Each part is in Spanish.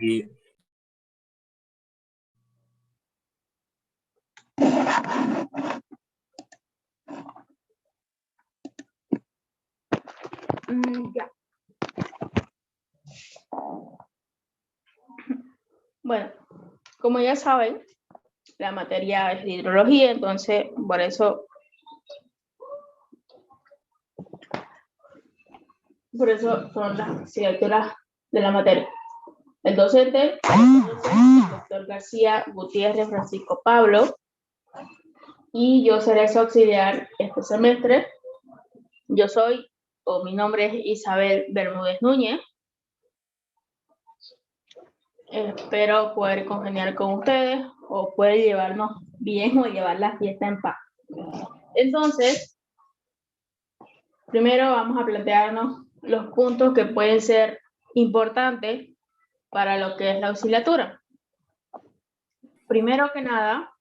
Y Ya. Bueno, como ya saben, la materia es de hidrología, entonces por eso son las asignaturas de la materia. El docente, el doctor García Gutiérrez Francisco Pablo, y yo seré su auxiliar este semestre. Mi nombre es Isabel Bermúdez Núñez. Espero poder congeniar con ustedes o poder llevarnos bien o llevar la fiesta en paz. Entonces, primero vamos a plantearnos los puntos que pueden ser importantes para lo que es la auxiliatura. Primero que nada,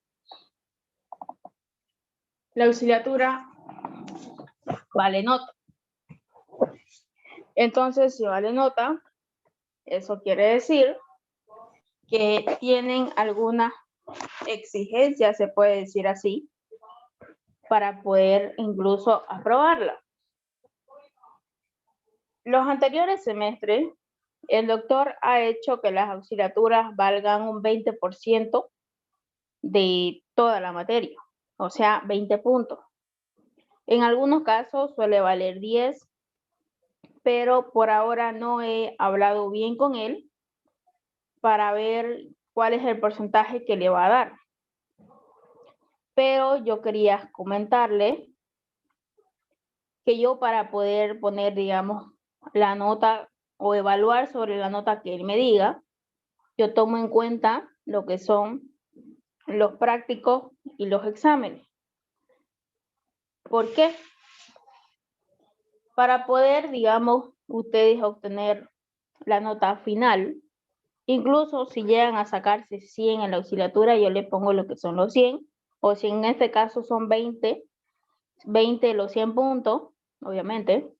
la auxiliatura vale nota. Entonces, si vale nota, eso quiere decir que tienen alguna exigencia, se puede decir así, para poder incluso aprobarla. Los anteriores semestres, el doctor ha hecho que las auxiliaturas valgan un 20% de toda la materia, o sea, 20 puntos. En algunos casos suele valer 10, pero por ahora no he hablado bien con él para ver cuál es el porcentaje que le va a dar. Pero yo quería comentarle que yo, para poder poner, digamos, la nota o evaluar sobre la nota que él me diga, yo tomo en cuenta lo que son los prácticos y los exámenes. ¿Por qué? Para poder, digamos, ustedes obtener la nota final, incluso si llegan a sacarse 100 en la auxiliatura, yo le pongo lo que son los 100, o si en este caso son 20 los 100 puntos, obviamente,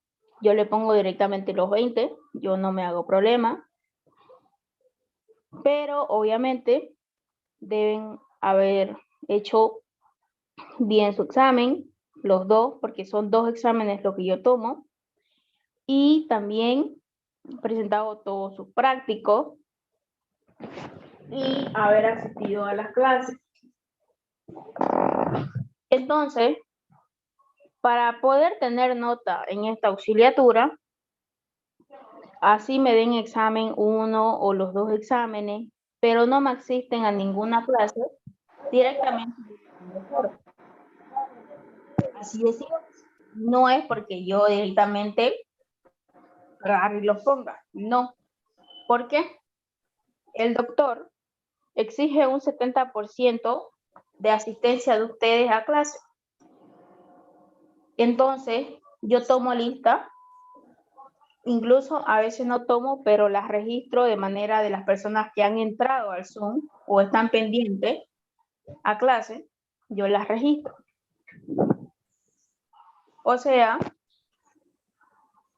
yo le pongo directamente los 20, yo no me hago problema, pero obviamente deben haber hecho bien su examen, los dos, porque son 2 exámenes lo que yo tomo, y también presentado todos sus prácticos y haber asistido a las clases. Entonces, para poder tener nota en esta auxiliatura, así me den examen 1 o los 2 exámenes, pero no me asisten a ninguna clase, directamente. Así de simple. No es porque yo directamente agarre y los ponga, no. ¿Por qué? El doctor exige un 70% de asistencia de ustedes a clase. Entonces, yo tomo lista, incluso a veces no tomo, pero las registro de manera de las personas que han entrado al Zoom o están pendientes a clase, yo las registro. O sea,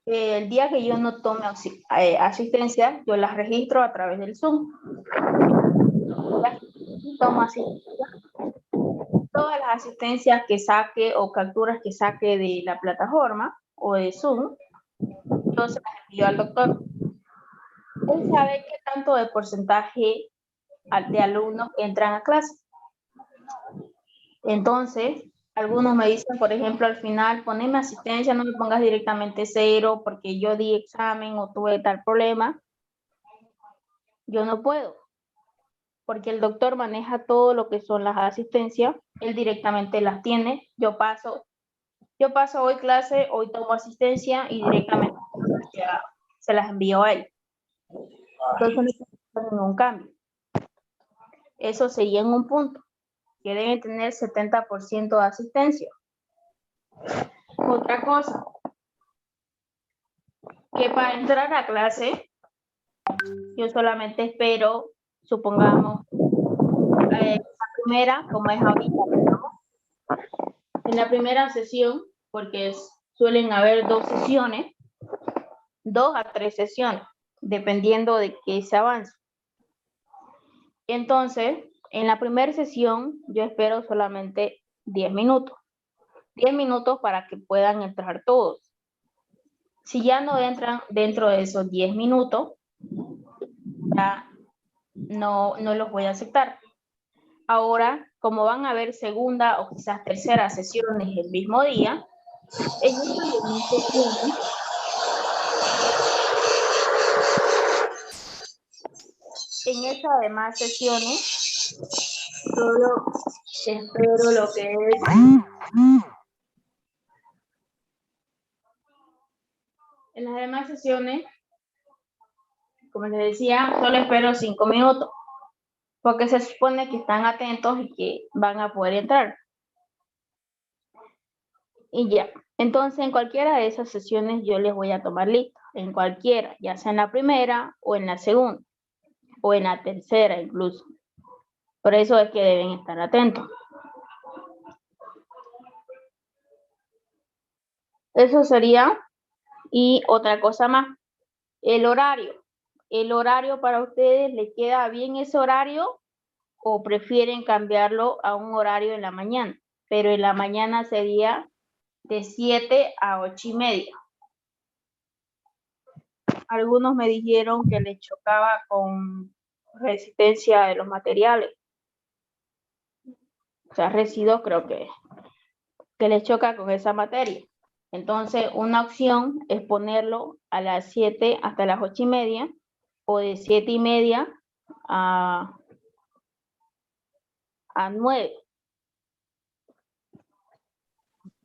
el día que yo no tome asistencia, yo las registro a través del Zoom. Tomo asistencia. Todas las asistencias que saque o capturas que saque de la plataforma o de Zoom, yo se las envío al doctor. Él sabe qué tanto de porcentaje de alumnos entran a clase. Entonces, algunos me dicen, por ejemplo, al final, poneme asistencia, no me pongas directamente 0 porque yo di examen o tuve tal problema. Yo no puedo, porque el doctor maneja todo lo que son las asistencias, él directamente las tiene. Yo paso hoy clase, hoy tomo asistencia y directamente se las envío a él. Entonces no hay ningún cambio. Eso sería en un punto, que deben tener 70% de asistencia. Otra cosa, que para entrar a clase, yo solamente espero, supongamos, la primera, como es ahorita, en la primera sesión, porque suelen haber 2 sesiones, 2 a 3 sesiones, dependiendo de qué se avance. Entonces, en la primera sesión, yo espero solamente 10 minutos. 10 minutos para que puedan entrar todos. Si ya no entran dentro de esos 10 minutos, ya no los voy a aceptar. Ahora, como van a haber segunda o quizás tercera sesiones el mismo día, en esas demás sesiones, solo espero lo que es. En las demás sesiones, como les decía, solo espero 5 minutos, porque se supone que están atentos y que van a poder entrar. Y ya. Entonces, en cualquiera de esas sesiones yo les voy a tomar lista, en cualquiera, ya sea en la primera o en la segunda, o en la tercera incluso. Por eso es que deben estar atentos. Eso sería. Y otra cosa más, el horario. ¿El horario para ustedes le queda bien ese horario o prefieren cambiarlo a un horario en la mañana? Pero en la mañana sería de 7 a 8:30. Algunos me dijeron que les chocaba con resistencia de los materiales. O sea, residuos creo que les choca con esa materia. Entonces, una opción es ponerlo a las 7 hasta las 8:30 o de 7:30 a 9.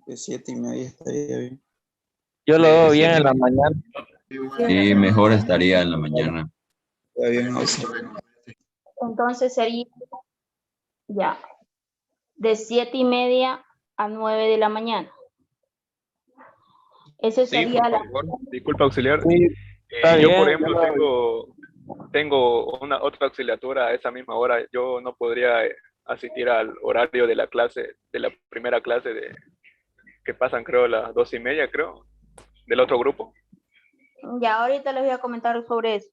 De 7:30 estaría bien. Yo lo veo bien en la mañana. Sí, mejor estaría en la mañana. Está bien, José. Entonces sería ya de 7:30 a 9 de la mañana. Ese Sí, sería por la... favor. Disculpa, auxiliar. Sí, está Yo, bien, por yo ejemplo, lo veo. tengo una otra auxiliatura a esa misma hora. Yo no podría asistir al horario de la clase, de la primera clase que pasan, creo, a las 2:30, creo, del otro grupo. Ya, ahorita les voy a comentar sobre eso.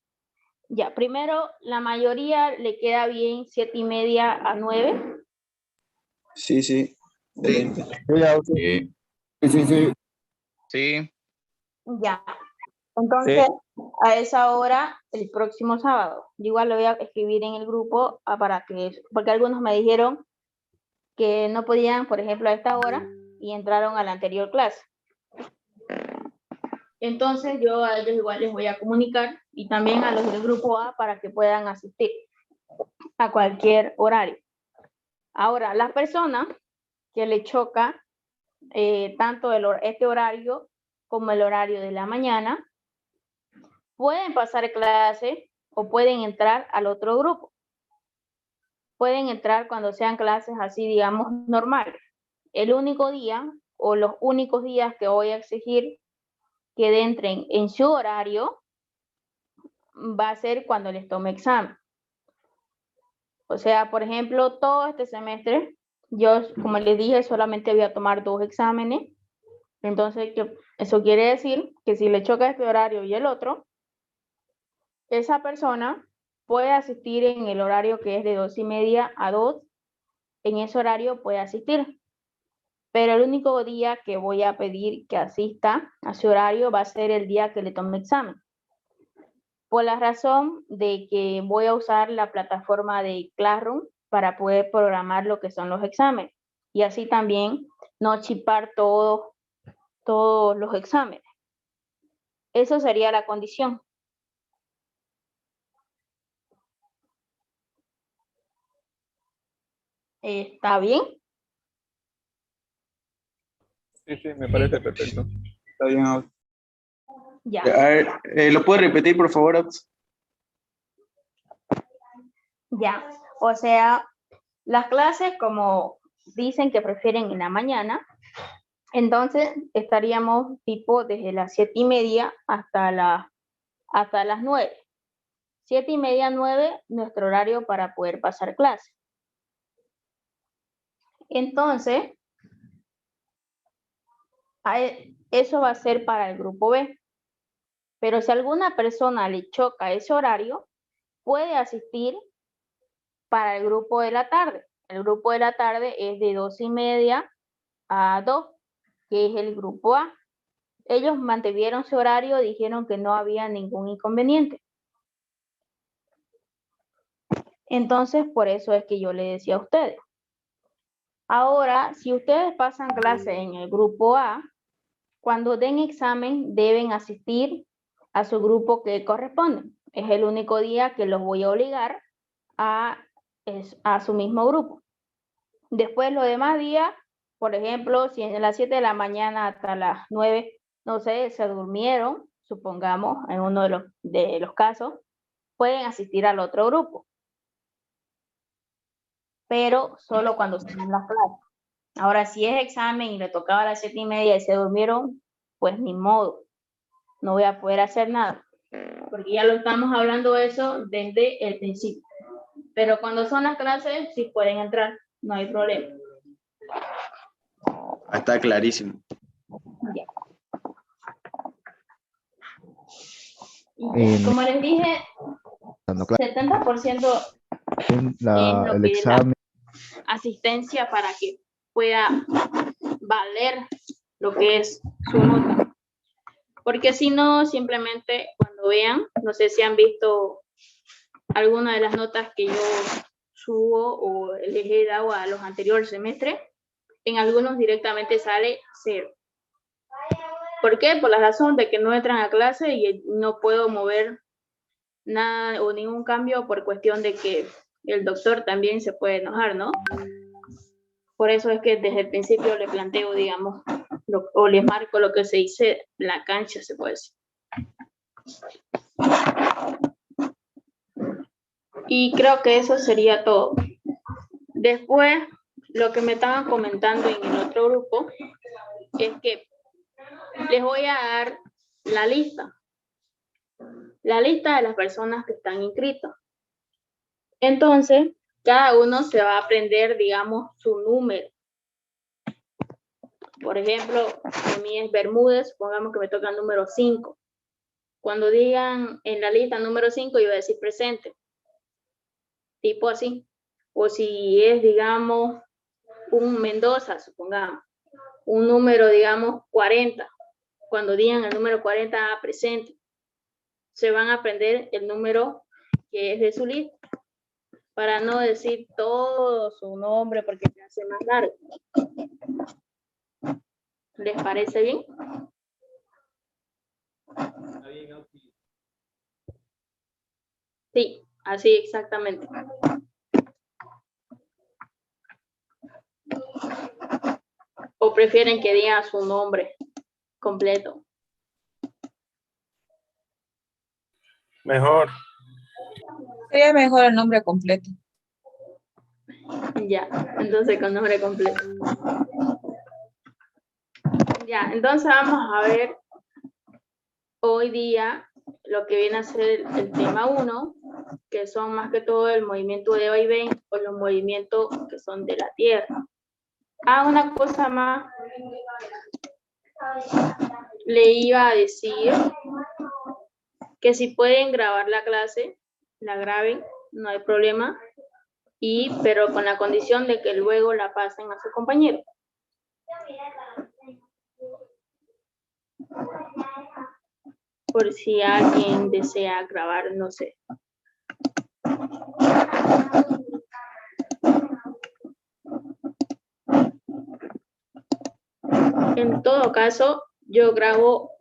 Ya, primero, la mayoría le queda bien 7:30 a 9. Sí, sí. Excelente. Sí. Sí. Ya. Entonces, a esa hora, el próximo sábado, yo igual lo voy a escribir en el grupo porque algunos me dijeron que no podían, por ejemplo, a esta hora y entraron a la anterior clase. Entonces, yo a ellos igual les voy a comunicar y también a los del grupo A para que puedan asistir a cualquier horario. Ahora, las personas que le choca tanto este horario como el horario de la mañana, pueden pasar clase o pueden entrar al otro grupo. Pueden entrar cuando sean clases así, digamos, normales. El único día o los únicos días que voy a exigir que entren en su horario va a ser cuando les tome examen. O sea, por ejemplo, todo este semestre, yo, como les dije, solamente voy a tomar 2 exámenes. Entonces, eso quiere decir que si le choca este horario y el otro, esa persona puede asistir en el horario que es de 2:30 a 2. En ese horario puede asistir. Pero el único día que voy a pedir que asista a su horario va a ser el día que le tome examen. Por la razón de que voy a usar la plataforma de Classroom para poder programar lo que son los exámenes. Y así también no chipar todos los exámenes. Eso sería la condición. ¿Está bien? Sí, sí, me parece perfecto. Está bien, José. Ya. A ver, ¿lo puede repetir, por favor, Ox? Ya. O sea, las clases, como dicen que prefieren en la mañana, entonces estaríamos tipo desde las 7:30 hasta las 9. 7:30 a 9, nuestro horario para poder pasar clase. Entonces, eso va a ser para el grupo B. Pero si alguna persona le choca ese horario, puede asistir para el grupo de la tarde. El grupo de la tarde es de 2:30 a 2, que es el grupo A. Ellos mantuvieron su horario, dijeron que no había ningún inconveniente. Entonces, por eso es que yo le decía a ustedes. Ahora, si ustedes pasan clase en el grupo A, cuando den examen deben asistir a su grupo que corresponde. Es el único día que los voy a obligar a su mismo grupo. Después los demás días, por ejemplo, si en las 7 de la mañana hasta las 9, no sé, se durmieron, supongamos, en uno de los casos, pueden asistir al otro grupo. Pero solo cuando estén en las clases. Ahora, si es examen y le tocaba a las 7:30 y se durmieron, pues ni modo. No voy a poder hacer nada. Porque ya lo estamos hablando eso desde el principio. Pero cuando son las clases, sí pueden entrar. No hay problema. Está clarísimo. Ya. Y como les dije, 70% es lo el que examen. la asistencia para que pueda valer lo que es su nota. Porque si no, simplemente cuando vean, no sé si han visto alguna de las notas que yo subo o les he dado a los anteriores semestres, en algunos directamente sale 0. ¿Por qué? Por la razón de que no entran a clase y no puedo mover nada o ningún cambio por cuestión de que el doctor también se puede enojar, ¿no? Por eso es que desde el principio le planteo, digamos, o les marco lo que se dice la cancha, se puede decir. Y creo que eso sería todo. Después, lo que me estaban comentando en el otro grupo es que les voy a dar la lista de las personas que están inscritas. Entonces, cada uno se va a aprender, digamos, su número. Por ejemplo, a mí es Bermúdez, supongamos que me toca el número 5. Cuando digan en la lista número 5, yo voy a decir presente. Tipo así. O si es, digamos, un Mendoza, supongamos, un número, digamos, 40. Cuando digan el número 40, presente. Se van a aprender el número que es de su lista, para no decir todo su nombre porque se hace más largo. ¿Les parece bien? Sí, así exactamente. ¿O prefieren que diga su nombre completo? Mejor. Sería mejor el nombre completo. Ya, entonces con nombre completo. Ya, entonces vamos a ver hoy día lo que viene a ser el tema 1, que son más que todo el movimiento de vaivén o los movimientos que son de la Tierra. Una cosa más le iba a decir, que si pueden grabar la clase, la graben, no hay problema, pero con la condición de que luego la pasen a su compañero. Por si alguien desea grabar, no sé. En todo caso, yo grabo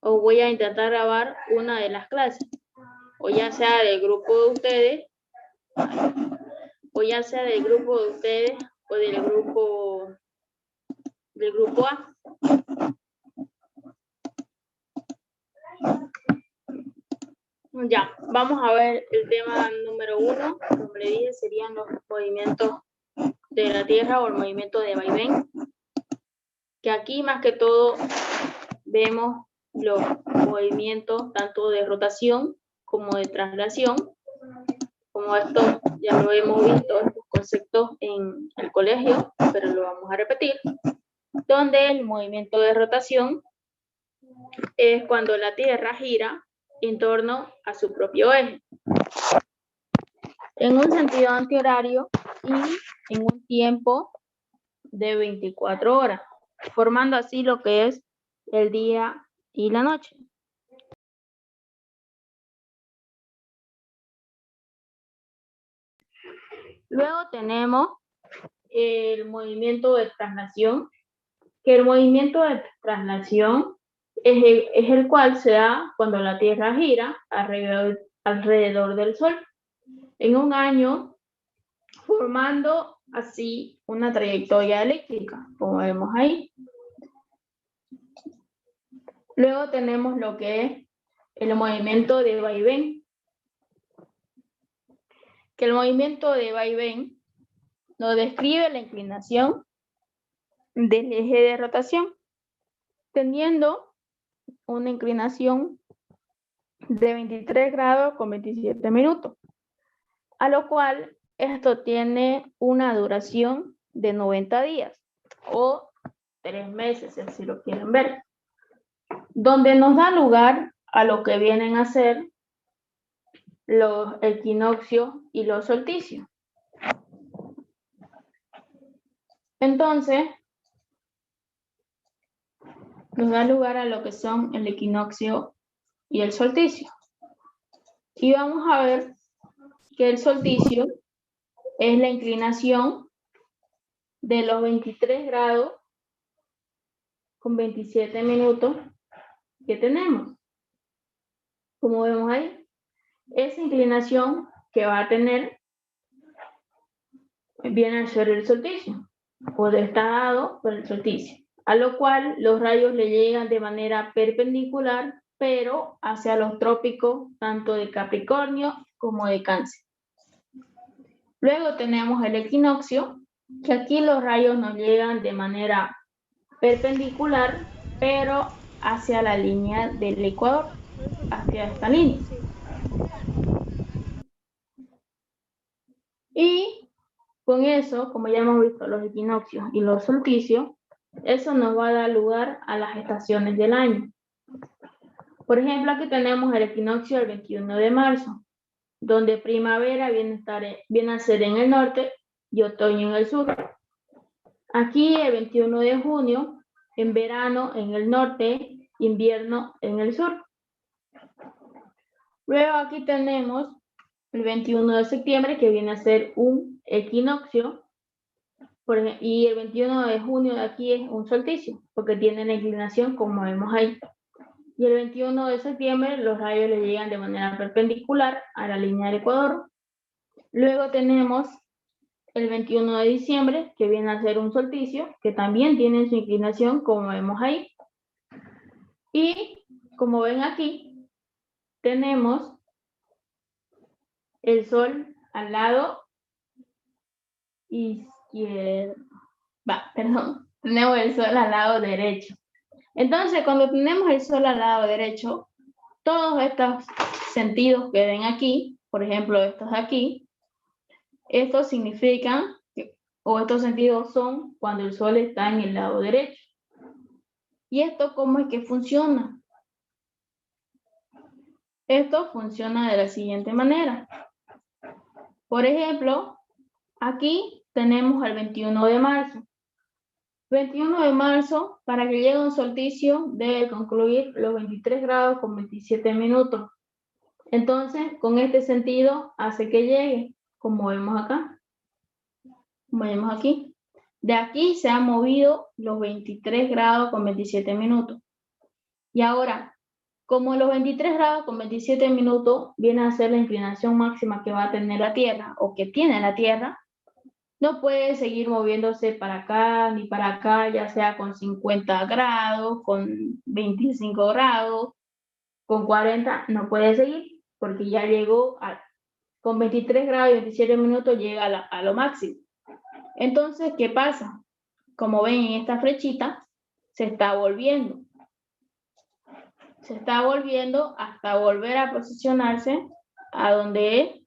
o voy a intentar grabar una de las clases, o ya sea del grupo de ustedes, o del grupo A. Ya, vamos a ver el tema número 1, como le dije, serían los movimientos de la Tierra o el movimiento de vaivén, que aquí más que todo vemos los movimientos tanto de rotación como de traslación, como esto ya lo hemos visto, estos conceptos en el colegio, pero lo vamos a repetir, donde el movimiento de rotación es cuando la Tierra gira en torno a su propio eje. en un sentido antihorario y en un tiempo de 24 horas, formando así lo que es el día y la noche. Luego tenemos el movimiento de traslación, que el movimiento de traslación es el cual se da cuando la Tierra gira alrededor del Sol en un año, formando así una trayectoria eléctrica, como vemos ahí. Luego tenemos lo que es el movimiento de vaivén, que el movimiento de vaivén nos describe la inclinación del eje de rotación, teniendo una inclinación de 23 grados con 27 minutos, a lo cual esto tiene una duración de 90 días o 3 meses, si así lo quieren ver, donde nos da lugar a lo que vienen a ser los equinoccios y los solsticios. Entonces, nos da lugar a lo que son el equinoccio y el solsticio. Y vamos a ver que el solsticio es la inclinación de los 23 grados con 27 minutos que tenemos. Como vemos ahí, esa inclinación que va a tener viene a ser el solsticio, o está dado por el solsticio, a lo cual los rayos le llegan de manera perpendicular, pero hacia los trópicos, tanto de Capricornio como de Cáncer. Luego tenemos el equinoccio, que aquí los rayos nos llegan de manera perpendicular, pero hacia la línea del ecuador, hacia esta línea. Y con eso, como ya hemos visto los equinoccios y los solsticios, eso nos va a dar lugar a las estaciones del año. Por ejemplo, aquí tenemos el equinoccio del 21 de marzo, donde primavera viene a ser en el norte y otoño en el sur. Aquí el 21 de junio, en verano en el norte, invierno en el sur. Luego aquí tenemos el 21 de septiembre, que viene a ser un equinoccio, y el 21 de junio de aquí es un solsticio, porque tiene la inclinación como vemos ahí. Y el 21 de septiembre los rayos le llegan de manera perpendicular a la línea del ecuador. Luego tenemos el 21 de diciembre, que viene a ser un solsticio, que también tiene su inclinación como vemos ahí. Y como ven aquí, tenemos el sol al lado izquierdo. Tenemos el sol al lado derecho. Entonces, cuando tenemos el sol al lado derecho, todos estos sentidos que ven aquí, por ejemplo, estos de aquí, estos significan, o estos sentidos son cuando el sol está en el lado derecho. ¿Y esto cómo es que funciona? Esto funciona de la siguiente manera. Por ejemplo, aquí tenemos el 21 de marzo. 21 de marzo, para que llegue un solsticio, debe concluir los 23 grados con 27 minutos. Entonces, con este sentido, hace que llegue, como vemos acá. Como vemos aquí. De aquí se han movido los 23 grados con 27 minutos. Y ahora, como los 23 grados con 27 minutos viene a ser la inclinación máxima que va a tener la Tierra, o que tiene la Tierra, no puede seguir moviéndose para acá ni para acá, ya sea con 50 grados, con 25 grados, con 40, no puede seguir, porque ya llegó con 23 grados y 27 minutos llega a lo máximo. Entonces, ¿qué pasa? Como ven en esta flechita, se está volviendo. Se está volviendo hasta volver a posicionarse a donde es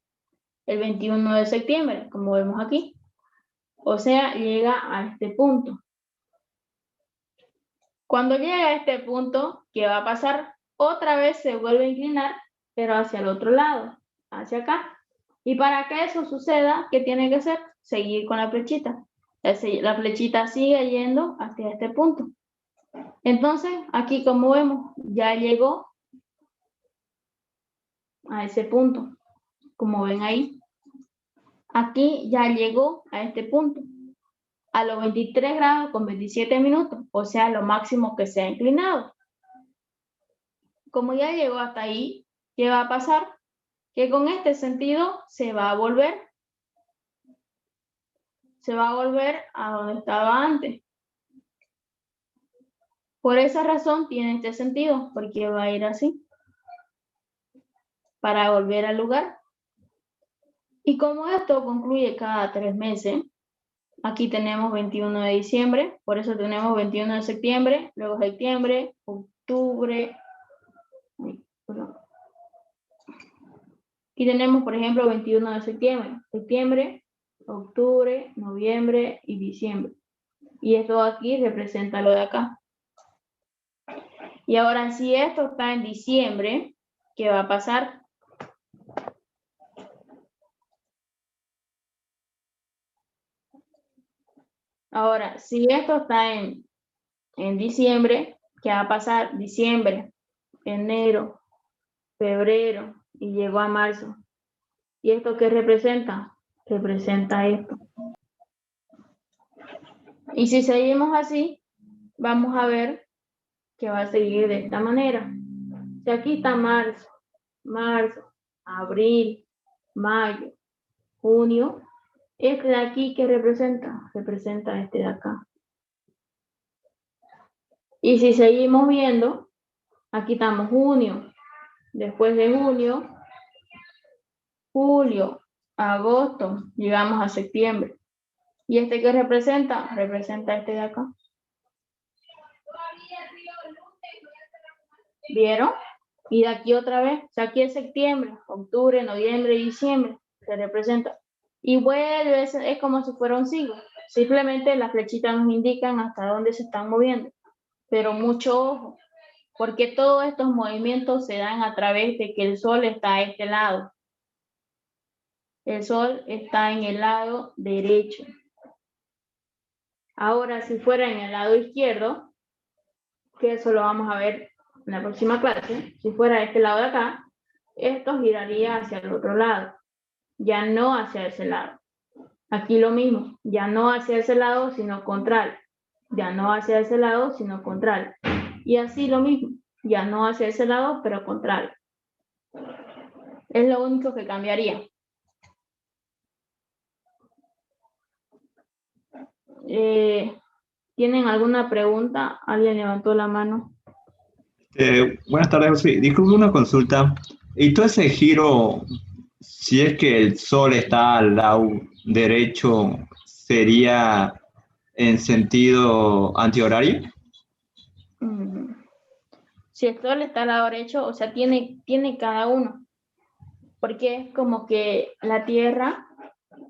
el 21 de septiembre, como vemos aquí. O sea, llega a este punto. Cuando llega a este punto, ¿qué va a pasar? Otra vez se vuelve a inclinar, pero hacia el otro lado, hacia acá. Y para que eso suceda, ¿qué tiene que hacer? Seguir con la flechita. La flechita sigue yendo hacia este punto. Entonces, aquí como vemos, ya llegó a ese punto. Como ven ahí. Aquí ya llegó a este punto. A los 23 grados con 27 minutos. O sea, lo máximo que se ha inclinado. Como ya llegó hasta ahí, ¿qué va a pasar? Que con este sentido se va a volver a donde estaba antes. Por esa razón tiene este sentido, porque va a ir así, para volver al lugar. Y como esto concluye cada 3 meses, aquí tenemos 21 de diciembre, por eso tenemos 21 de septiembre, luego septiembre, octubre. Y tenemos, por ejemplo, 21 de septiembre, octubre, noviembre y diciembre. Y esto aquí representa lo de acá. Y ahora, si esto está en diciembre, ¿qué va a pasar? Ahora, si esto está en diciembre, ¿qué va a pasar? Diciembre, enero, febrero y llegó a marzo. ¿Y esto qué representa? Representa esto. Y si seguimos así, vamos a ver que va a seguir de esta manera. Si aquí está marzo, abril, mayo, junio, este de aquí, ¿qué representa? Representa este de acá. Y si seguimos viendo, aquí estamos junio, después de junio, julio, agosto, llegamos a septiembre. ¿Y este qué representa? Representa este de acá. ¿Vieron? Y de aquí otra vez, o sea, aquí es septiembre, octubre, noviembre y diciembre, se representa. Y vuelve, es como si fuera un siglo. Simplemente las flechitas nos indican hasta dónde se están moviendo. Pero mucho ojo, porque todos estos movimientos se dan a través de que el sol está a este lado. El sol está en el lado derecho. Ahora, si fuera en el lado izquierdo, que eso lo vamos a ver en la próxima clase, si fuera este lado de acá, esto giraría hacia el otro lado, ya no hacia ese lado. Aquí lo mismo, ya no hacia ese lado, sino contrario. Ya no hacia ese lado, sino contrario. Y así lo mismo, ya no hacia ese lado, pero contrario. Es lo único que cambiaría. ¿Tienen alguna pregunta? ¿Alguien levantó la mano? Buenas tardes, José. Disculpe una consulta. ¿Y todo ese giro, si es que el sol está al lado derecho, sería en sentido antihorario? Si el sol está al lado derecho, o sea, tiene cada uno. Porque es como que la Tierra,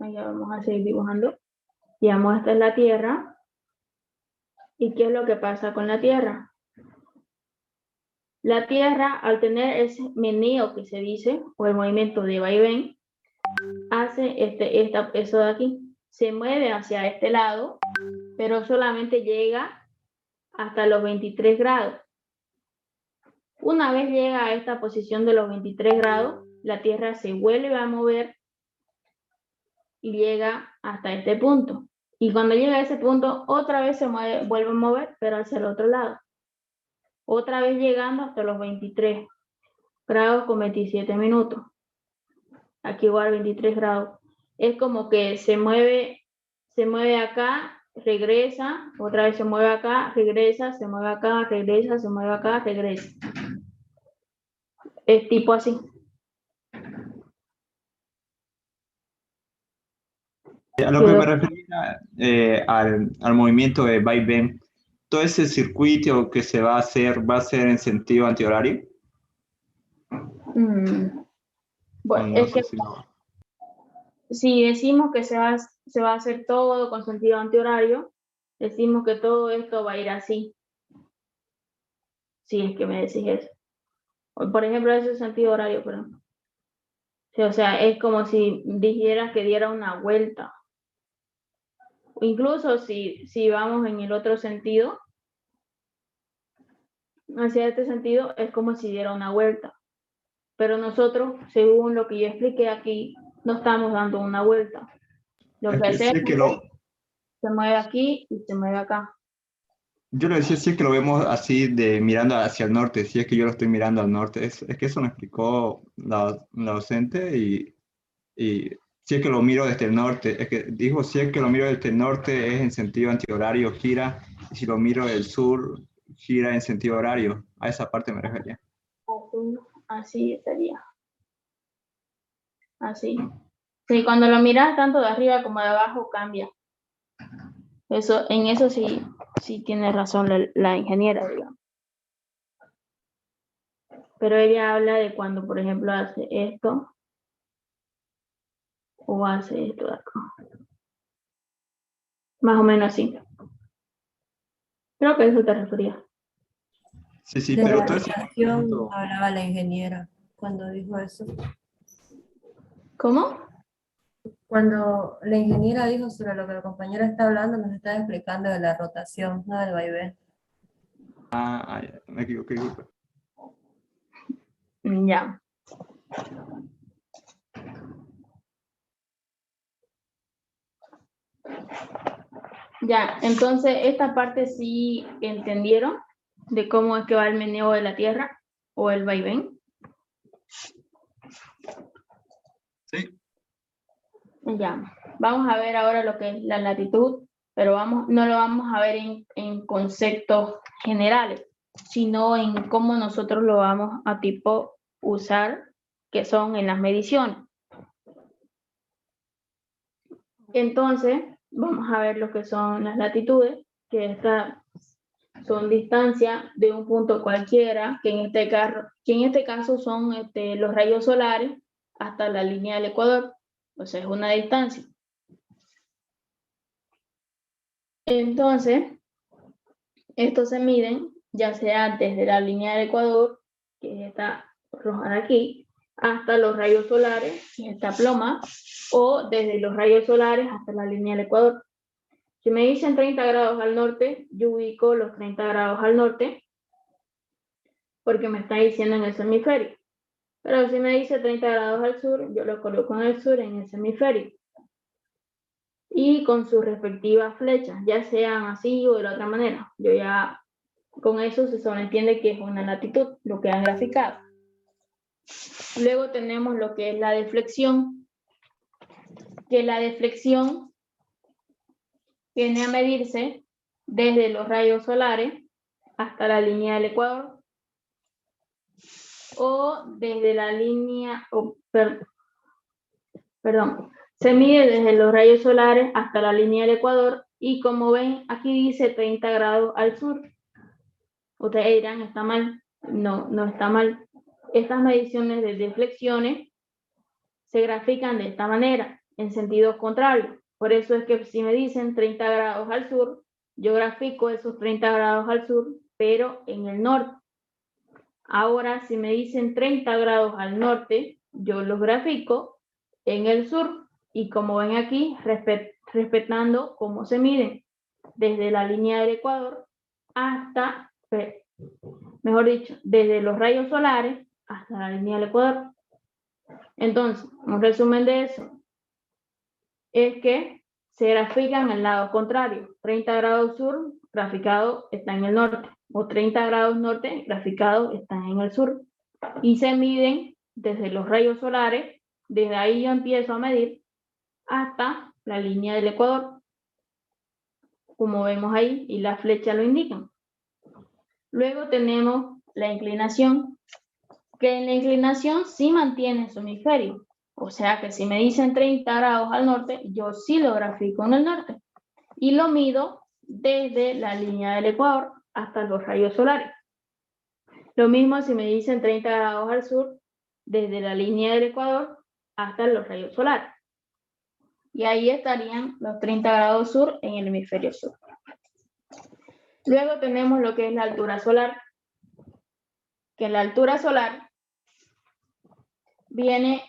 ya vamos a seguir dibujando, digamos, esta es la Tierra. ¿Y qué es lo que pasa con la Tierra? La Tierra, al tener ese meneo que se dice, o el movimiento de vaivén, hace eso de aquí. Se mueve hacia este lado, pero solamente llega hasta los 23 grados. Una vez llega a esta posición de los 23 grados, la Tierra se vuelve a mover y llega hasta este punto. Y cuando llega a ese punto, otra vez se vuelve a mover, pero hacia el otro lado. Otra vez llegando hasta los 23 grados con 27 minutos. Aquí igual 23 grados. Es como que se mueve acá, regresa, otra vez se mueve acá, regresa, se mueve acá, regresa, se mueve acá, regresa. Es tipo así. A lo que me refería al movimiento de vaivén, ¿todo ese circuito que se va a hacer, va a ser en sentido antihorario? Bueno, No es sé que si no. si decimos que se va a hacer todo con sentido antihorario, decimos que todo esto va a ir así. Si es que me decís eso. Por ejemplo, ese es sentido horario, pero Sí, o sea, es como si dijeras que diera una vuelta. Incluso si vamos en el otro sentido, hacia este sentido, es como si diera una vuelta. Pero nosotros, según lo que yo expliqué aquí, no estamos dando una vuelta. Lo Es que que sí hacemos es que se mueve aquí y se mueve acá. yo le decía, sí es que lo vemos así de mirando hacia el norte, si es que yo lo estoy mirando al norte, es que eso me explicó la docente y si es que lo miro desde el norte, es que dijo, si es que lo miro desde el norte es en sentido antihorario, gira, y si lo miro del sur, gira en sentido horario, a esa parte me refería. Así sería. Así. Sí, cuando lo miras tanto de arriba como de abajo, cambia. En eso sí tiene razón la ingeniera, digamos. Pero ella habla de cuando, por ejemplo, hace esto o hace esto de acá. Más o menos así. Creo que a eso te refería. Sí, sí, De pero la todo ese rotación punto, hablaba la ingeniera cuando dijo eso. ¿Cómo? Cuando la ingeniera dijo sobre lo que la compañera está hablando, nos está explicando de la rotación, no del vaivén. ya, me equivoqué. Ya. Ya, entonces esta parte sí entendieron de cómo es que va el meneo de la Tierra o el vaivén. Sí. Ya, vamos a ver ahora lo que es la latitud, pero no lo vamos a ver en conceptos generales, sino en cómo nosotros lo vamos a usar, que son en las mediciones. Entonces, vamos a ver lo que son las latitudes, que estas son distancias de un punto cualquiera, que en este caso son los rayos solares hasta la línea del Ecuador, o sea, es una distancia. Entonces, estos se miden ya sea desde la línea del Ecuador, que es esta roja de aquí, hasta los rayos solares, que es esta ploma, o desde los rayos solares hasta la línea del Ecuador. Si me dicen 30 grados al norte, yo ubico los 30 grados al norte porque me está diciendo en ese hemisferio. Pero si me dice 30 grados al sur, yo lo coloco en el sur, en ese hemisferio. Y con sus respectivas flechas, ya sean así o de la otra manera. Yo ya con eso se sobreentiende que es una latitud, lo que han graficado. Luego tenemos lo que es la deflexión, que la deflexión viene a medirse desde los rayos solares hasta la línea del Ecuador, o desde la línea, se mide desde los rayos solares hasta la línea del Ecuador, y como ven, aquí dice 30 grados al sur. Ustedes dirán, ¿está mal? No, no está mal. Estas mediciones de deflexiones se grafican de esta manera, en sentido contrario. Por eso es que si me dicen 30 grados al sur, yo grafico esos 30 grados al sur, pero en el norte. Ahora, si me dicen 30 grados al norte, yo los grafico en el sur. Y como ven aquí, respetando cómo se miden, desde la línea del Ecuador hasta, mejor dicho, desde los rayos solares hasta la línea del Ecuador. Entonces, un resumen de eso es que se grafica en el lado contrario. 30 grados sur, graficado está en el norte, o 30 grados norte, graficado está en el sur. Y se miden desde los rayos solares, desde ahí yo empiezo a medir hasta la línea del Ecuador, como vemos ahí, y la flecha lo indican. Luego tenemos la inclinación, que en la inclinación sí mantiene su hemisferio. O sea que si me dicen 30 grados al norte, yo sí lo grafico en el norte. Y lo mido desde la línea del Ecuador hasta los rayos solares. Lo mismo si me dicen 30 grados al sur, desde la línea del Ecuador hasta los rayos solares. Y ahí estarían los 30 grados sur en el hemisferio sur. Luego tenemos lo que es la altura solar, que la altura solar viene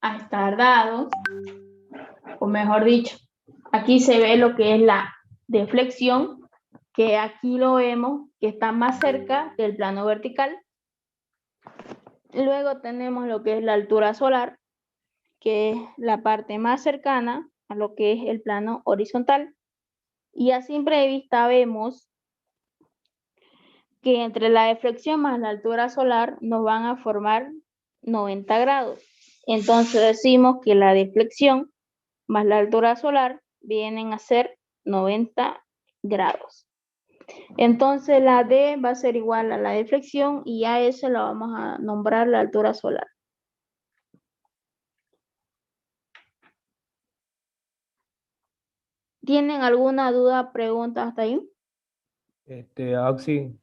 a estar dados, o mejor dicho, aquí se ve lo que es la deflexión, que aquí lo vemos que está más cerca del plano vertical. Luego tenemos lo que es la altura solar, que es la parte más cercana a lo que es el plano horizontal. Y a simple vista vemos que entre la deflexión más la altura solar nos van a formar 90 grados. Entonces decimos que la deflexión más la altura solar vienen a ser 90 grados. Entonces la D va a ser igual a la deflexión y a eso la vamos a nombrar la altura solar. ¿Tienen alguna duda, pregunta hasta ahí? Auxi,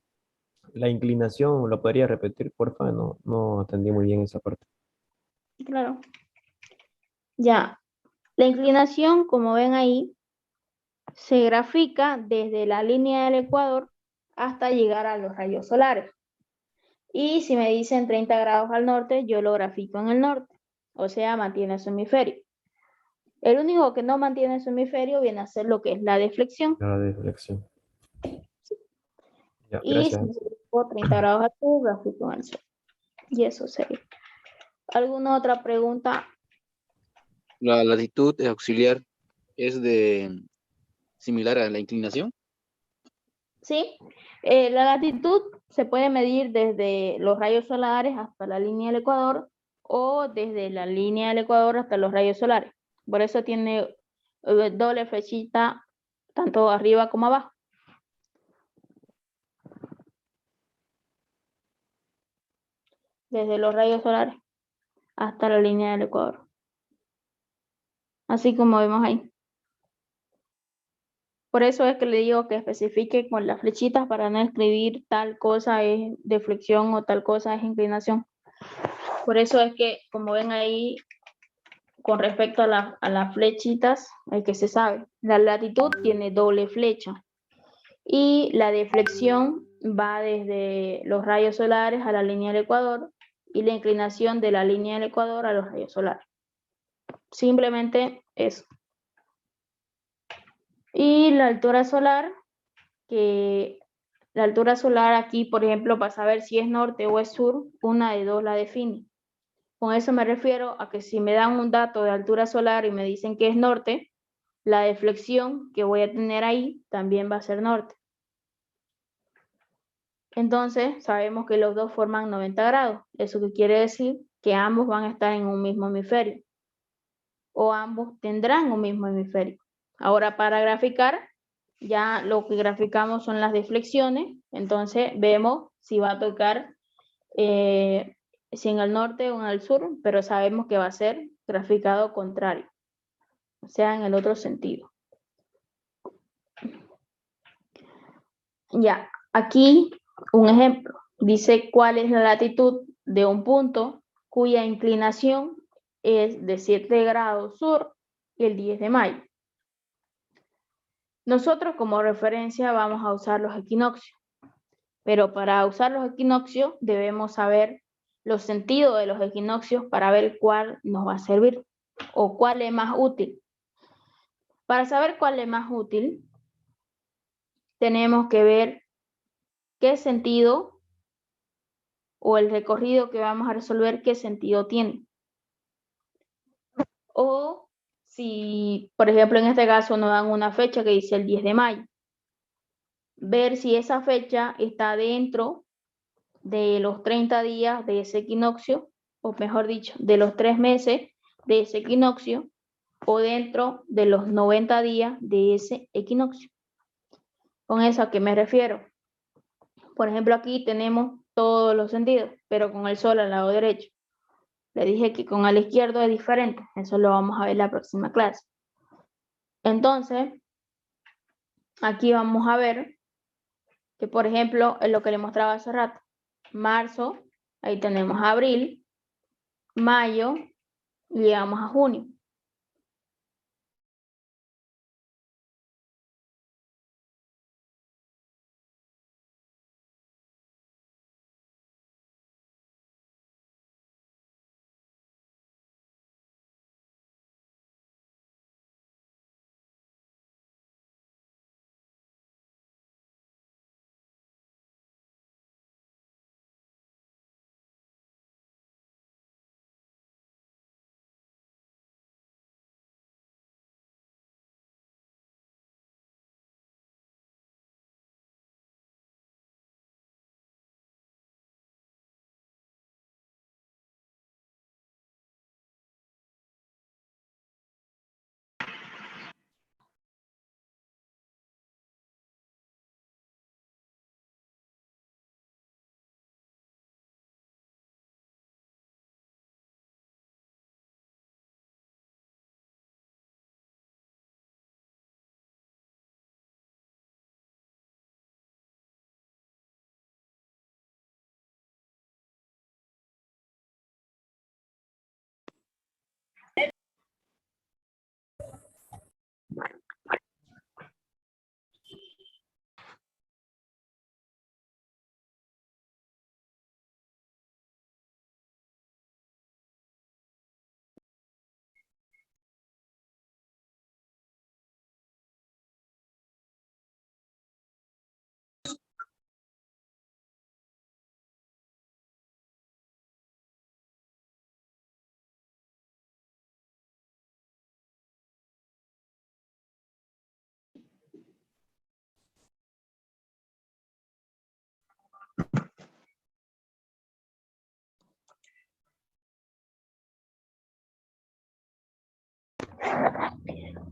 la inclinación, ¿lo podría repetir, porfa? No atendí muy bien esa parte. Claro. Ya. La inclinación, como ven ahí, se grafica desde la línea del ecuador hasta llegar a los rayos solares. Y si me dicen 30 grados al norte, yo lo grafico en el norte. O sea, mantiene su hemisferio. El único que no mantiene su hemisferio viene a ser lo que es la deflexión. La deflexión. Ya, Y gracias. si me digo 30 grados al sur, grafico en el sur. Y eso sería. ¿Alguna otra pregunta? La latitud auxiliar es similar a la inclinación. ¿Sí? La latitud se puede medir desde los rayos solares hasta la línea del ecuador o desde la línea del ecuador hasta los rayos solares. Por eso tiene doble flechita tanto arriba como abajo. Desde los rayos solares hasta la línea del ecuador. Así como vemos ahí. Por eso es que le digo que especifique con las flechitas para no escribir tal cosa es deflexión o tal cosa es inclinación. Por eso es que, como ven ahí, con respecto a las flechitas, el que se sabe, la latitud tiene doble flecha y la deflexión va desde los rayos solares a la línea del ecuador y la inclinación de la línea del ecuador a los rayos solares. Simplemente eso. Y la altura solar, que la altura solar aquí, por ejemplo, para saber si es norte o es sur, una de dos la define. Con eso me refiero a que si me dan un dato de altura solar y me dicen que es norte, la deflexión que voy a tener ahí también va a ser norte. Entonces, sabemos que los dos forman 90 grados. Eso que quiere decir que ambos van a estar en un mismo hemisferio. O ambos tendrán un mismo hemisferio. Ahora, para graficar, ya lo que graficamos son las deflexiones. Entonces, vemos si va a tocar si en el norte o en el sur, pero sabemos que va a ser graficado contrario. O sea, en el otro sentido. Ya, aquí un ejemplo. Dice cuál es la latitud de un punto cuya inclinación es de 7 grados sur el 10 de mayo. Nosotros como referencia vamos a usar los equinoccios, pero para usar los equinoccios debemos saber los sentidos de los equinoccios para ver cuál nos va a servir o cuál es más útil. Para saber cuál es más útil, tenemos que ver qué sentido o el recorrido que vamos a resolver, qué sentido tiene. O si, por ejemplo, en este caso nos dan una fecha que dice el 10 de mayo, ver si esa fecha está dentro de los 30 días de ese equinoccio, o mejor dicho, de los 3 meses de ese equinoccio, o dentro de los 90 días de ese equinoccio. ¿Con eso a qué me refiero? Por ejemplo, aquí tenemos todos los sentidos, pero con el sol al lado derecho. Le dije que con el izquierdo es diferente. Eso lo vamos a ver en la próxima clase. Entonces, aquí vamos a ver que, por ejemplo, es lo que le mostraba hace rato. Marzo, ahí tenemos abril, mayo, y llegamos a junio.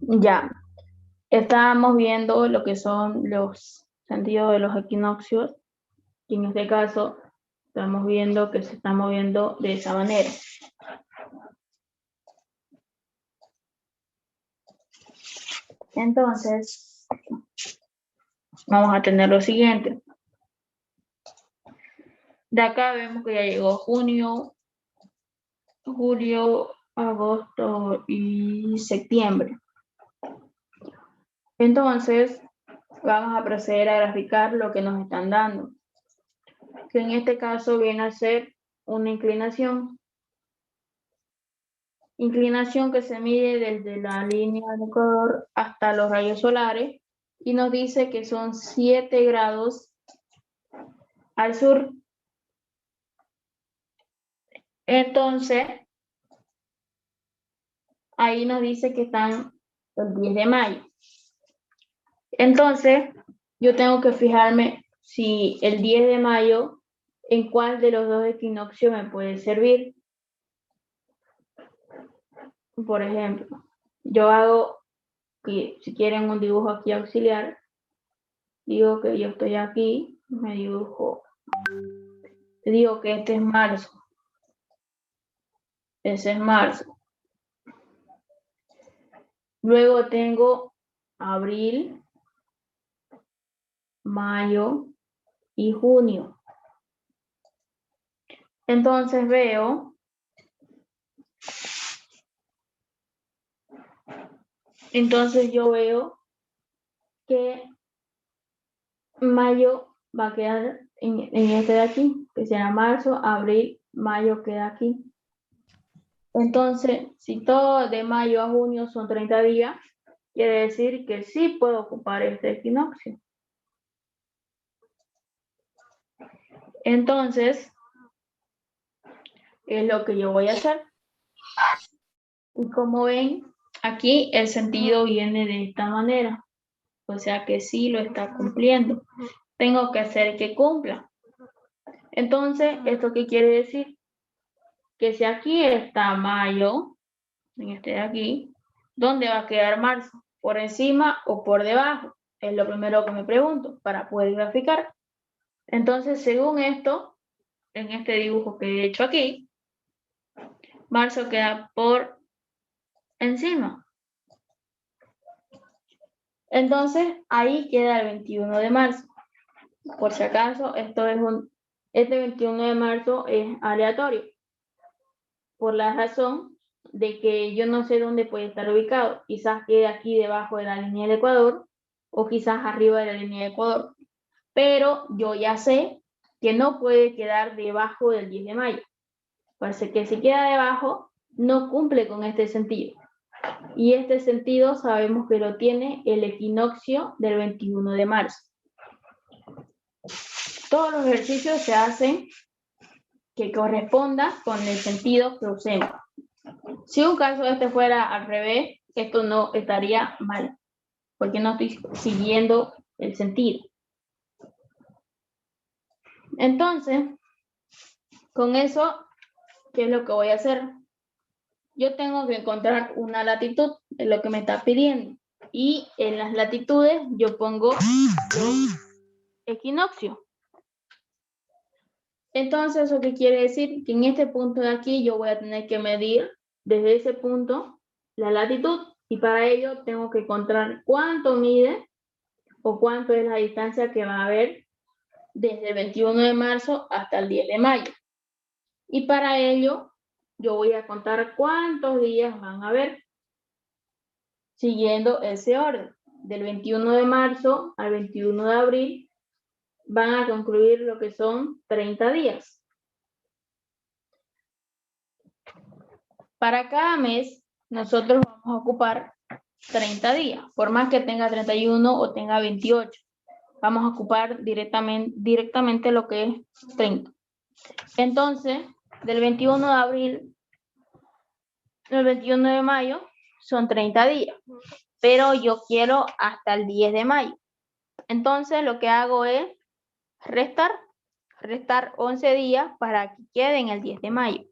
Ya, estábamos viendo lo que son los sentidos de los equinoccios, y en este caso estamos viendo que se está moviendo de esa manera. Entonces, vamos a tener lo siguiente. De acá vemos que ya llegó junio, julio, agosto y septiembre. Entonces, vamos a proceder a graficar lo que nos están dando, que en este caso viene a ser una inclinación. Inclinación que se mide desde la línea del Ecuador hasta los rayos solares y nos dice que son 7 grados al sur. Entonces, ahí nos dice que están el 10 de mayo. Entonces, yo tengo que fijarme si el 10 de mayo, en cuál de los dos equinoccios me puede servir. Por ejemplo, yo hago, si quieren un dibujo aquí auxiliar, digo que yo estoy aquí, me dibujo, digo que este es marzo, ese es marzo. Luego tengo abril, mayo y junio. Entonces veo yo veo que mayo va a quedar en este de aquí, que será marzo, abril, mayo queda aquí. Entonces, si todo de mayo a junio son 30 días, quiere decir que sí puedo ocupar este equinoccio. Entonces, es lo que yo voy a hacer. Y como ven, aquí el sentido viene de esta manera. O sea que sí lo está cumpliendo. Tengo que hacer que cumpla. Entonces, ¿esto qué quiere decir? Que si aquí está mayo, en este de aquí, ¿dónde va a quedar marzo? ¿Por encima o por debajo? Es lo primero que me pregunto para poder graficar. Entonces, según esto, en este dibujo que he hecho aquí, marzo queda por encima. Entonces, ahí queda el 21 de marzo. Por si acaso, este 21 de marzo es aleatorio. Por la razón de que yo no sé dónde puede estar ubicado. Quizás quede aquí debajo de la línea del Ecuador o quizás arriba de la línea del Ecuador. Pero yo ya sé que no puede quedar debajo del 10 de mayo. Parece que si queda debajo, no cumple con este sentido. Y este sentido sabemos que lo tiene el equinoccio del 21 de marzo. Todos los ejercicios se hacen que corresponda con el sentido que usemos. Si un caso este fuera al revés, esto no estaría mal, porque no estoy siguiendo el sentido. Entonces, con eso, ¿qué es lo que voy a hacer? Yo tengo que encontrar una latitud, es lo que me está pidiendo. Y en las latitudes yo pongo los equinoccios. Entonces, ¿eso qué quiere decir? Que en este punto de aquí yo voy a tener que medir desde ese punto la latitud. Y para ello tengo que encontrar cuánto mide o cuánto es la distancia que va a haber desde el 21 de marzo hasta el 10 de mayo. Y para ello yo voy a contar cuántos días van a haber siguiendo ese orden. Del 21 de marzo al 21 de abril van a concluir lo que son 30 días. Para cada mes nosotros vamos a ocupar 30 días, por más que tenga 31 o tenga 28. Vamos a ocupar directamente lo que es 30. Entonces, del 21 de abril al 21 de mayo son 30 días, pero yo quiero hasta el 10 de mayo. Entonces, lo que hago es restar restar 11 días para que quede en el 10 de mayo.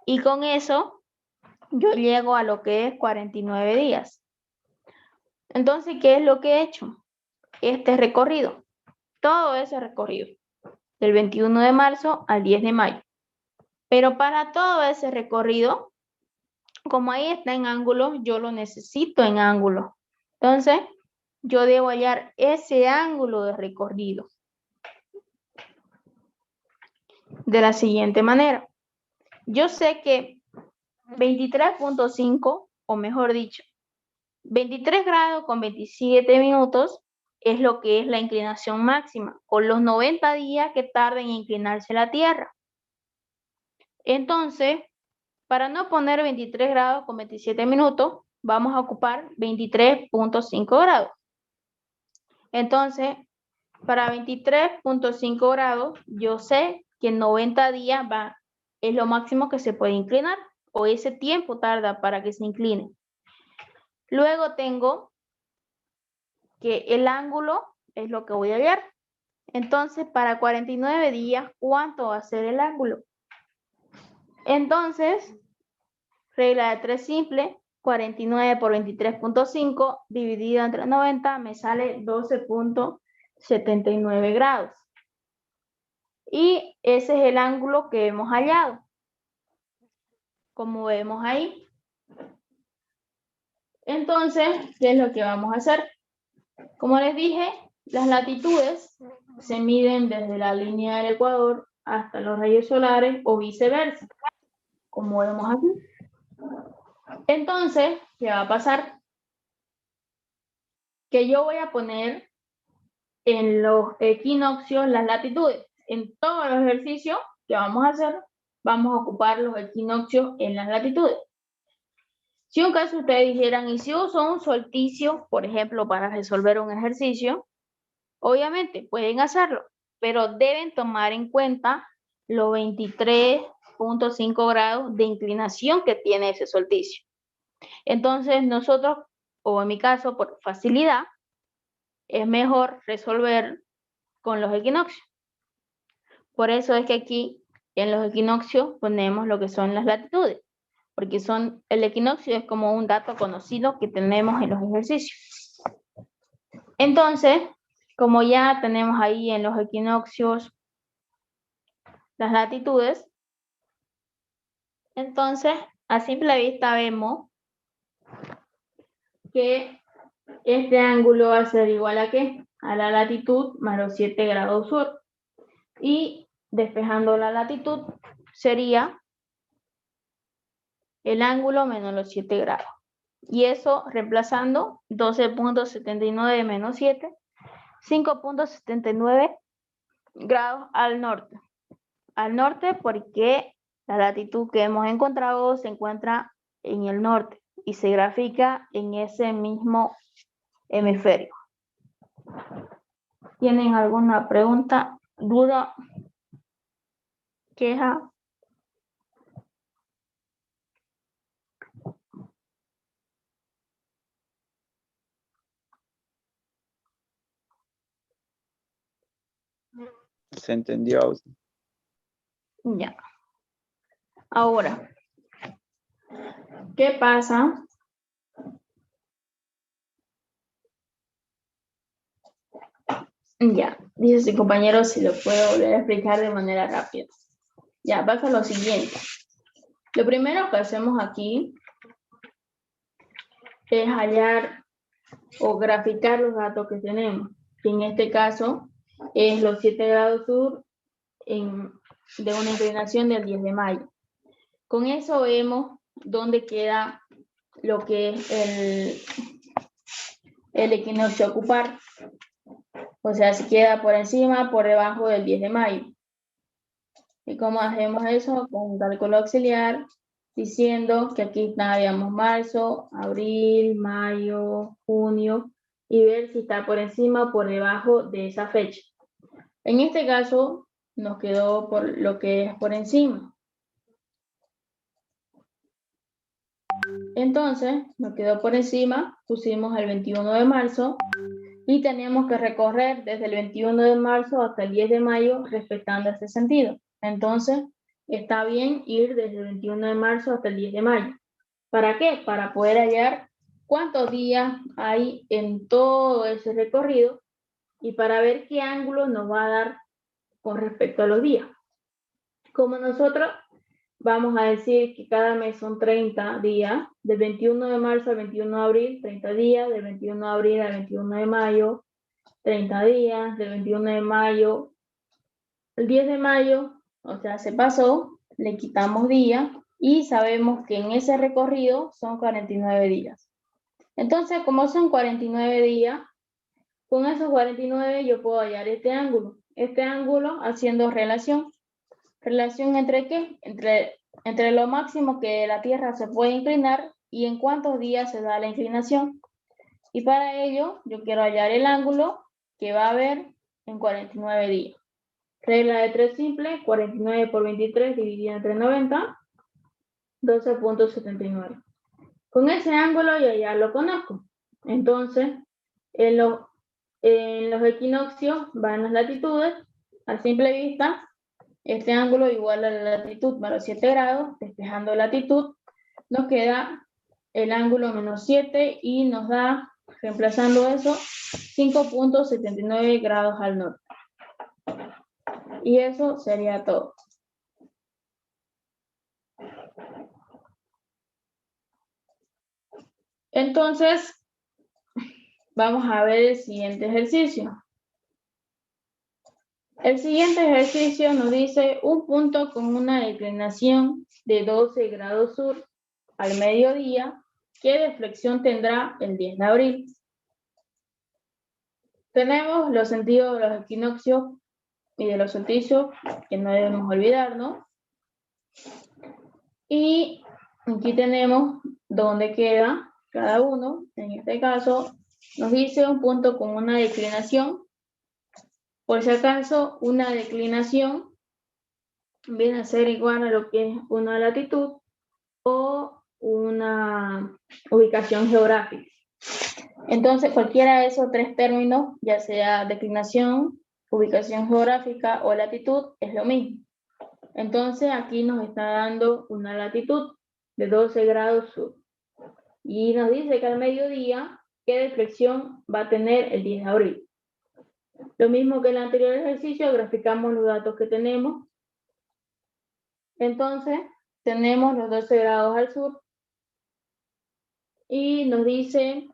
Y con eso yo llego a lo que es 49 días. Entonces, ¿qué es lo que he hecho? Este recorrido, todo ese recorrido, del 21 de marzo al 10 de mayo. Pero para todo ese recorrido, como ahí está en ángulo, yo lo necesito en ángulo. Entonces, yo debo hallar ese ángulo de recorrido de la siguiente manera. Yo sé que 23.5, o mejor dicho, 23 grados con 27 minutos es lo que es la inclinación máxima, con los 90 días que tarda en inclinarse la Tierra. Entonces, para no poner 23 grados con 27 minutos, vamos a ocupar 23.5 grados. Entonces, para 23.5 grados, yo sé que 90 días es lo máximo que se puede inclinar, o ese tiempo tarda para que se incline. Luego tengo que el ángulo es lo que voy a hallar. Entonces, para 49 días, ¿cuánto va a ser el ángulo? Entonces, regla de 3 simple, 49 por 23.5 dividido entre 90 me sale 12.79 grados. Y ese es el ángulo que hemos hallado. Como vemos ahí. Entonces, ¿qué es lo que vamos a hacer? Como les dije, las latitudes se miden desde la línea del Ecuador hasta los rayos solares o viceversa, como vemos aquí. Entonces, ¿qué va a pasar? Que yo voy a poner en los equinoccios las latitudes. En todos los ejercicios que vamos a hacer, vamos a ocupar los equinoccios en las latitudes. Si un caso ustedes dijeran, y si uso un solsticio, por ejemplo, para resolver un ejercicio, obviamente pueden hacerlo, pero deben tomar en cuenta los 23.5 grados de inclinación que tiene ese solsticio. Entonces nosotros, o en mi caso, por facilidad, es mejor resolver con los equinoccios. Por eso es que aquí en los equinoccios ponemos lo que son las latitudes, porque el equinoccio es como un dato conocido que tenemos en los ejercicios. Entonces, como ya tenemos ahí en los equinoccios las latitudes, entonces a simple vista vemos que este ángulo va a ser igual a ¿qué? A la latitud más los 7 grados sur. Y despejando la latitud sería el ángulo menos los 7 grados. Y eso reemplazando 12.79 menos 7, 5.79 grados al norte. Al norte porque la latitud que hemos encontrado se encuentra en el norte y se grafica en ese mismo hemisferio. ¿Tienen alguna pregunta, duda, queja? Se entendió. Ya. Ahora, ¿qué pasa? Ya, dice su compañero si lo puedo volver a explicar de manera rápida. Ya, pasa lo siguiente. Lo primero que hacemos aquí es hallar o graficar los datos que tenemos. Que en este caso es los 7 grados sur de una inclinación del 10 de mayo. Con eso vemos dónde queda lo que es el equinoccio a ocupar. O sea, si queda por encima, por debajo del 10 de mayo. ¿Y cómo hacemos eso? Con un cálculo auxiliar, diciendo que aquí estaríamos marzo, abril, mayo, junio, y ver si está por encima o por debajo de esa fecha. En este caso, nos quedó por lo que es por encima. Entonces, nos quedó por encima, pusimos el 21 de marzo, Y tenemos que recorrer desde el 21 de marzo hasta el 10 de mayo respetando este sentido. Entonces, está bien ir desde el 21 de marzo hasta el 10 de mayo. ¿Para qué? Para poder hallar cuántos días hay en todo ese recorrido y para ver qué ángulo nos va a dar con respecto a los días. Como nosotros vamos a decir que cada mes son 30 días, del 21 de marzo al 21 de abril, 30 días, del 21 de abril al 21 de mayo, 30 días, del 21 de mayo al 10 de mayo, o sea, se pasó, le quitamos día y sabemos que en ese recorrido son 49 días. Entonces, como son 49 días, con esos 49 yo puedo hallar este ángulo. Este ángulo haciendo relación. ¿Relación entre qué? Entre lo máximo que la Tierra se puede inclinar y en cuántos días se da la inclinación. Y para ello, yo quiero hallar el ángulo que va a haber en 49 días. Regla de 3 simple, 49 por 23 dividido entre 90, 12.79. Con ese ángulo yo ya lo conozco. Entonces, en los equinoccios van las latitudes. A simple vista, este ángulo igual a la latitud menos 7 grados, despejando latitud, nos queda el ángulo menos 7 y nos da, reemplazando eso, 5.79 grados al norte. Y eso sería todo. Entonces, vamos a ver el siguiente ejercicio. El siguiente ejercicio nos dice un punto con una declinación de 12 grados sur al mediodía, ¿qué deflexión tendrá el 10 de abril? Tenemos los sentidos de los equinoccios y de los solsticios, que no debemos olvidar, ¿no? Y aquí tenemos dónde queda cada uno. En este caso, nos dice un punto con una declinación. Por si acaso, una declinación viene a ser igual a lo que es una latitud o una ubicación geográfica. Entonces, cualquiera de esos tres términos, ya sea declinación, ubicación geográfica o latitud, es lo mismo. Entonces, aquí nos está dando una latitud de 12 grados sur. Y nos dice que al mediodía, ¿qué deflexión va a tener el 10 de abril? Lo mismo que en el anterior ejercicio, graficamos los datos que tenemos. Entonces, tenemos los 12 grados al sur. Y nos dice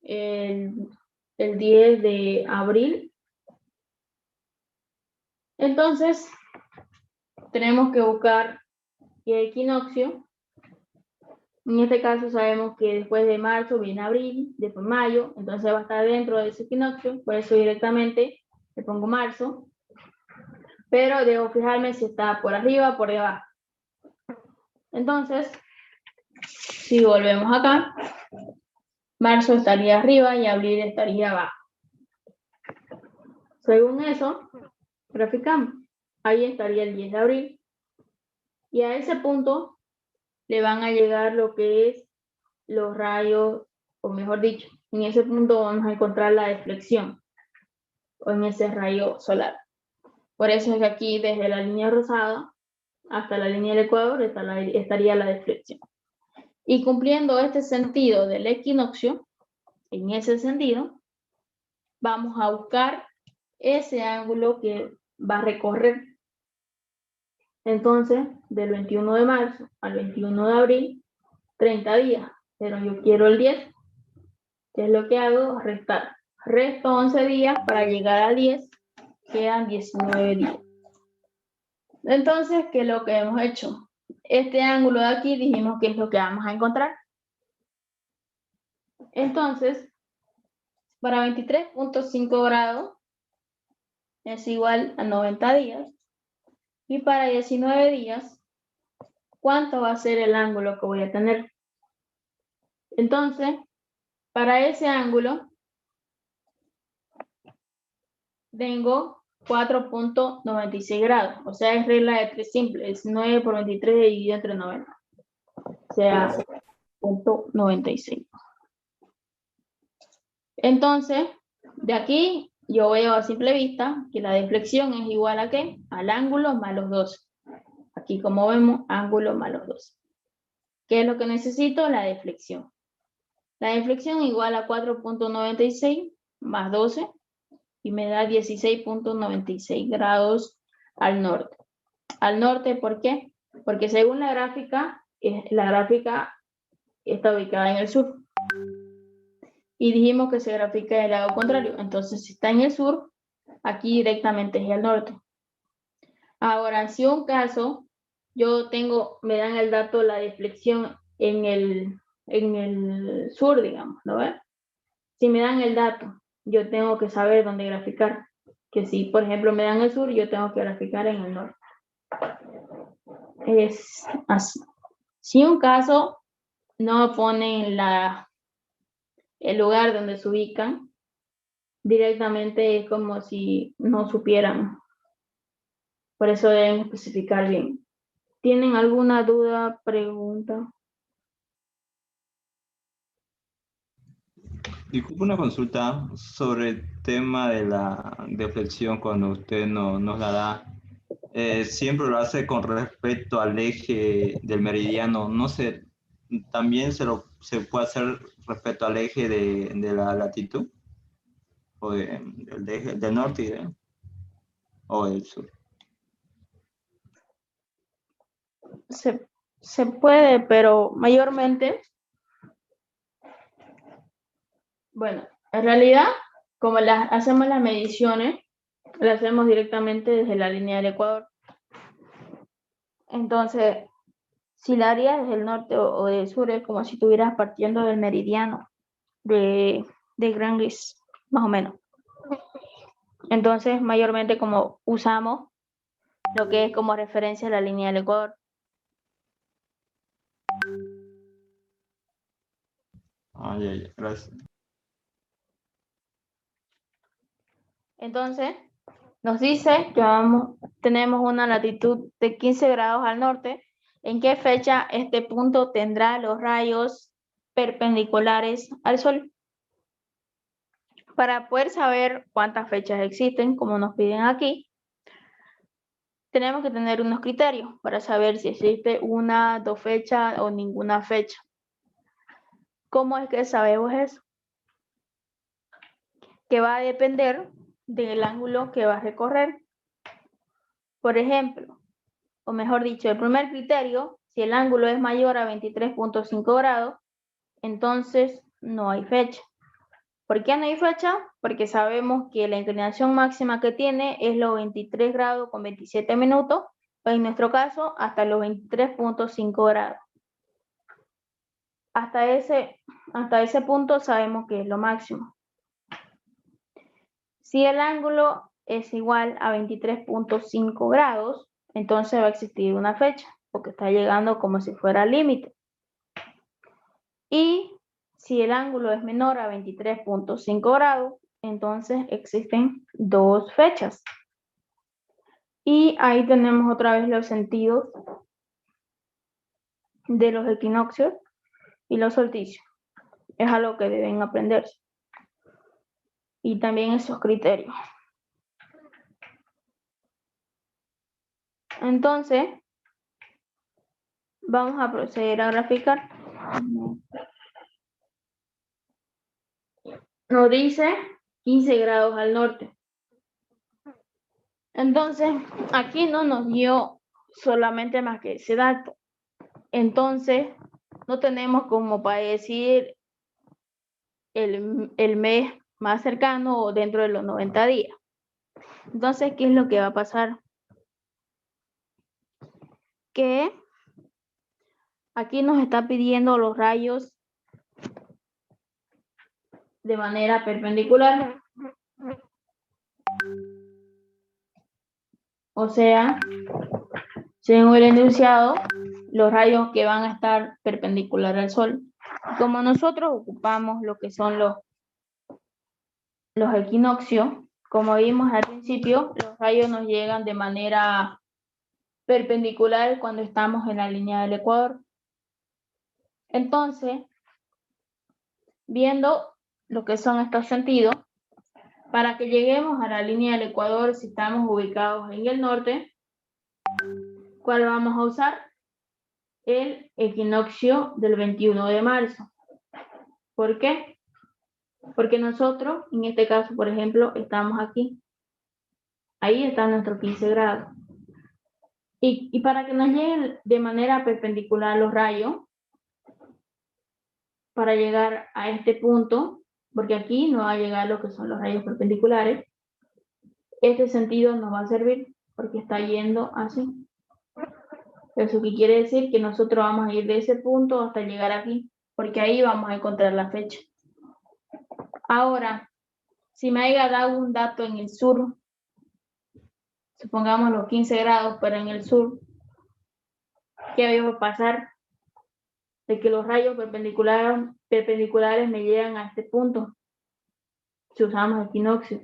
el 10 de abril. Entonces, tenemos que buscar el equinoccio. En este caso sabemos que después de marzo viene abril, después mayo, entonces va a estar dentro de ese equinoccio, por eso directamente le pongo marzo. Pero debo fijarme si está por arriba o por debajo. Entonces, si volvemos acá, marzo estaría arriba y abril estaría abajo. Según eso, graficamos. Ahí estaría el 10 de abril. Y a ese punto le van a llegar lo que es los rayos, o mejor dicho, en ese punto vamos a encontrar la deflexión, o en ese rayo solar. Por eso es que aquí, desde la línea rosada hasta la línea del ecuador, estaría la deflexión. Y cumpliendo este sentido del equinoccio, en ese sentido, vamos a buscar ese ángulo que va a recorrer. Entonces, del 21 de marzo al 21 de abril, 30 días, pero yo quiero el 10. ¿Qué es lo que hago? Restar. Resto 11 días para llegar a 10, quedan 19 días. Entonces, ¿qué es lo que hemos hecho? Este ángulo de aquí dijimos que es lo que vamos a encontrar. Entonces, para 23.5 grados es igual a 90 días. Y para 19 días, ¿cuánto va a ser el ángulo que voy a tener? Entonces, para ese ángulo, tengo 4.96 grados. O sea, es regla de 3 simple. Es 9 por 23 dividido entre 90. O sea, 0.96. Entonces, De aquí yo veo a simple vista que la deflexión es igual a ¿qué? Al ángulo más los 12. Aquí como vemos, ángulo más los 12. ¿Qué es lo que necesito? La deflexión. La deflexión igual a 4.96 más 12 y me da 16.96 grados al norte. Al norte, ¿por qué? Porque según la gráfica está ubicada en el sur. Y dijimos que se grafica del lado contrario. Entonces, si está en el sur, aquí directamente es el norte. Ahora, si un caso, me dan el dato de la deflexión en el sur, digamos, ¿no ves? Si me dan el dato, yo tengo que saber dónde graficar. Que si, por ejemplo, me dan el sur, yo tengo que graficar en el norte. Es así. Si un caso no ponen el lugar donde se ubican, directamente es como si no supieran. Por eso deben especificar bien. ¿Tienen alguna duda, pregunta? Disculpe una consulta sobre el tema de la deflexión cuando usted nos la da. Siempre lo hace con respecto al eje del meridiano. No sé, también se puede hacer respecto al eje de la latitud o del norte o del sur. Se puede, pero mayormente, bueno, en realidad, como hacemos las mediciones, las hacemos directamente desde la línea del Ecuador. Entonces, si la harías desde el norte o del sur, es como si estuvieras partiendo del meridiano de Greenwich, más o menos. Entonces, mayormente como usamos lo que es como referencia a la línea del Ecuador. Ya, gracias. Entonces, nos dice que tenemos una latitud de 15 grados al norte. ¿En qué fecha este punto tendrá los rayos perpendiculares al Sol? Para poder saber cuántas fechas existen, como nos piden aquí, tenemos que tener unos criterios para saber si existe una, 2 fechas o ninguna fecha. ¿Cómo es que sabemos eso? Que va a depender del ángulo que va a recorrer. Por ejemplo, o mejor dicho, el primer criterio, si el ángulo es mayor a 23.5 grados, entonces no hay fecha. ¿Por qué no hay fecha? Porque sabemos que la inclinación máxima que tiene es los 23 grados con 27 minutos, o en nuestro caso, hasta los 23.5 grados. Hasta ese punto sabemos que es lo máximo. Si el ángulo es igual a 23.5 grados, entonces va a existir una fecha, porque está llegando como si fuera al límite. Y si el ángulo es menor a 23.5 grados, entonces existen 2 fechas. Y ahí tenemos otra vez los sentidos de los equinoccios y los solsticios. Es algo que deben aprenderse. Y también esos criterios. Entonces, vamos a proceder a graficar. Nos dice 15 grados al norte. Entonces, aquí no nos dio solamente más que ese dato. Entonces, no tenemos como para decir el mes más cercano o dentro de los 90 días. Entonces, ¿qué es lo que va a pasar? Que aquí nos está pidiendo los rayos de manera perpendicular. O sea, según el enunciado, los rayos que van a estar perpendicular al Sol. Como nosotros ocupamos lo que son los equinoccios, como vimos al principio, los rayos nos llegan de manera perpendicular cuando estamos en la línea del Ecuador. Entonces, viendo lo que son estos sentidos, Para que lleguemos a la línea del Ecuador, si estamos ubicados en el norte, ¿cuál vamos a usar? El equinoccio del 21 de marzo. ¿Por qué? Porque nosotros, en este caso, por ejemplo, estamos aquí. Ahí están nuestros 15 grados. Y para que nos lleguen de manera perpendicular los rayos, para llegar a este punto, porque aquí no va a llegar lo que son los rayos perpendiculares, este sentido nos va a servir porque está yendo así. Eso que quiere decir que nosotros vamos a ir de ese punto hasta llegar aquí, porque ahí vamos a encontrar la fecha. Ahora, si me haya dado un dato en el sur, supongamos los 15 grados, pero en el sur, ¿qué va a pasar? De que los rayos perpendiculares me llegan a este punto, si usamos equinoccio.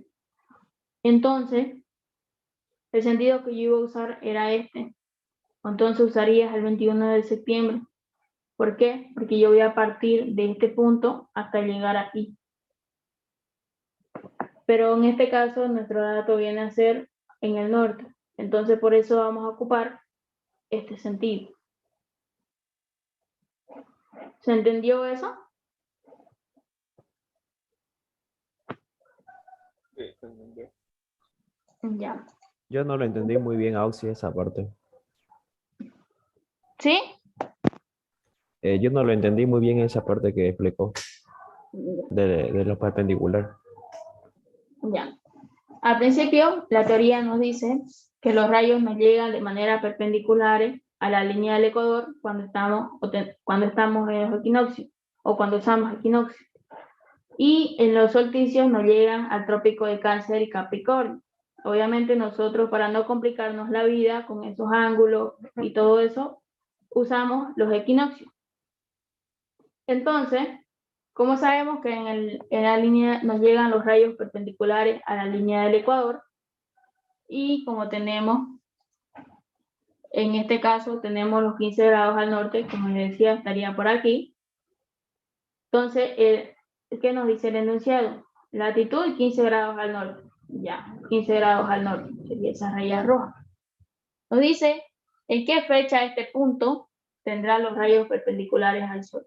Entonces, el sentido que yo iba a usar era este. Entonces usarías el 21 de septiembre. ¿Por qué? Porque yo voy a partir de este punto hasta llegar aquí. Pero en este caso, nuestro dato viene a ser en el norte. Entonces, por eso vamos a ocupar este sentido. ¿Se entendió eso? Sí, se entendió. Ya. Yo no lo entendí muy bien, Auxi, esa parte. ¿Sí? Yo no lo entendí muy bien esa parte que explicó de los perpendiculares. Ya. Al principio, la teoría nos dice que los rayos nos llegan de manera perpendicular a la línea del Ecuador cuando estamos en los equinoccios o cuando usamos equinoccio. Y en los solsticios nos llegan al trópico de Cáncer y Capricornio. Obviamente nosotros, para no complicarnos la vida con esos ángulos y todo eso, usamos los equinoccios. Entonces, ¿cómo sabemos que en la línea nos llegan los rayos perpendiculares a la línea del Ecuador? Y como tenemos, en este caso, tenemos los 15 grados al norte, como les decía, estaría por aquí. Entonces, ¿qué nos dice el enunciado? Latitud 15 grados al norte. Ya, 15 grados al norte, sería esa raya roja. Nos dice en qué fecha este punto tendrá los rayos perpendiculares al sol.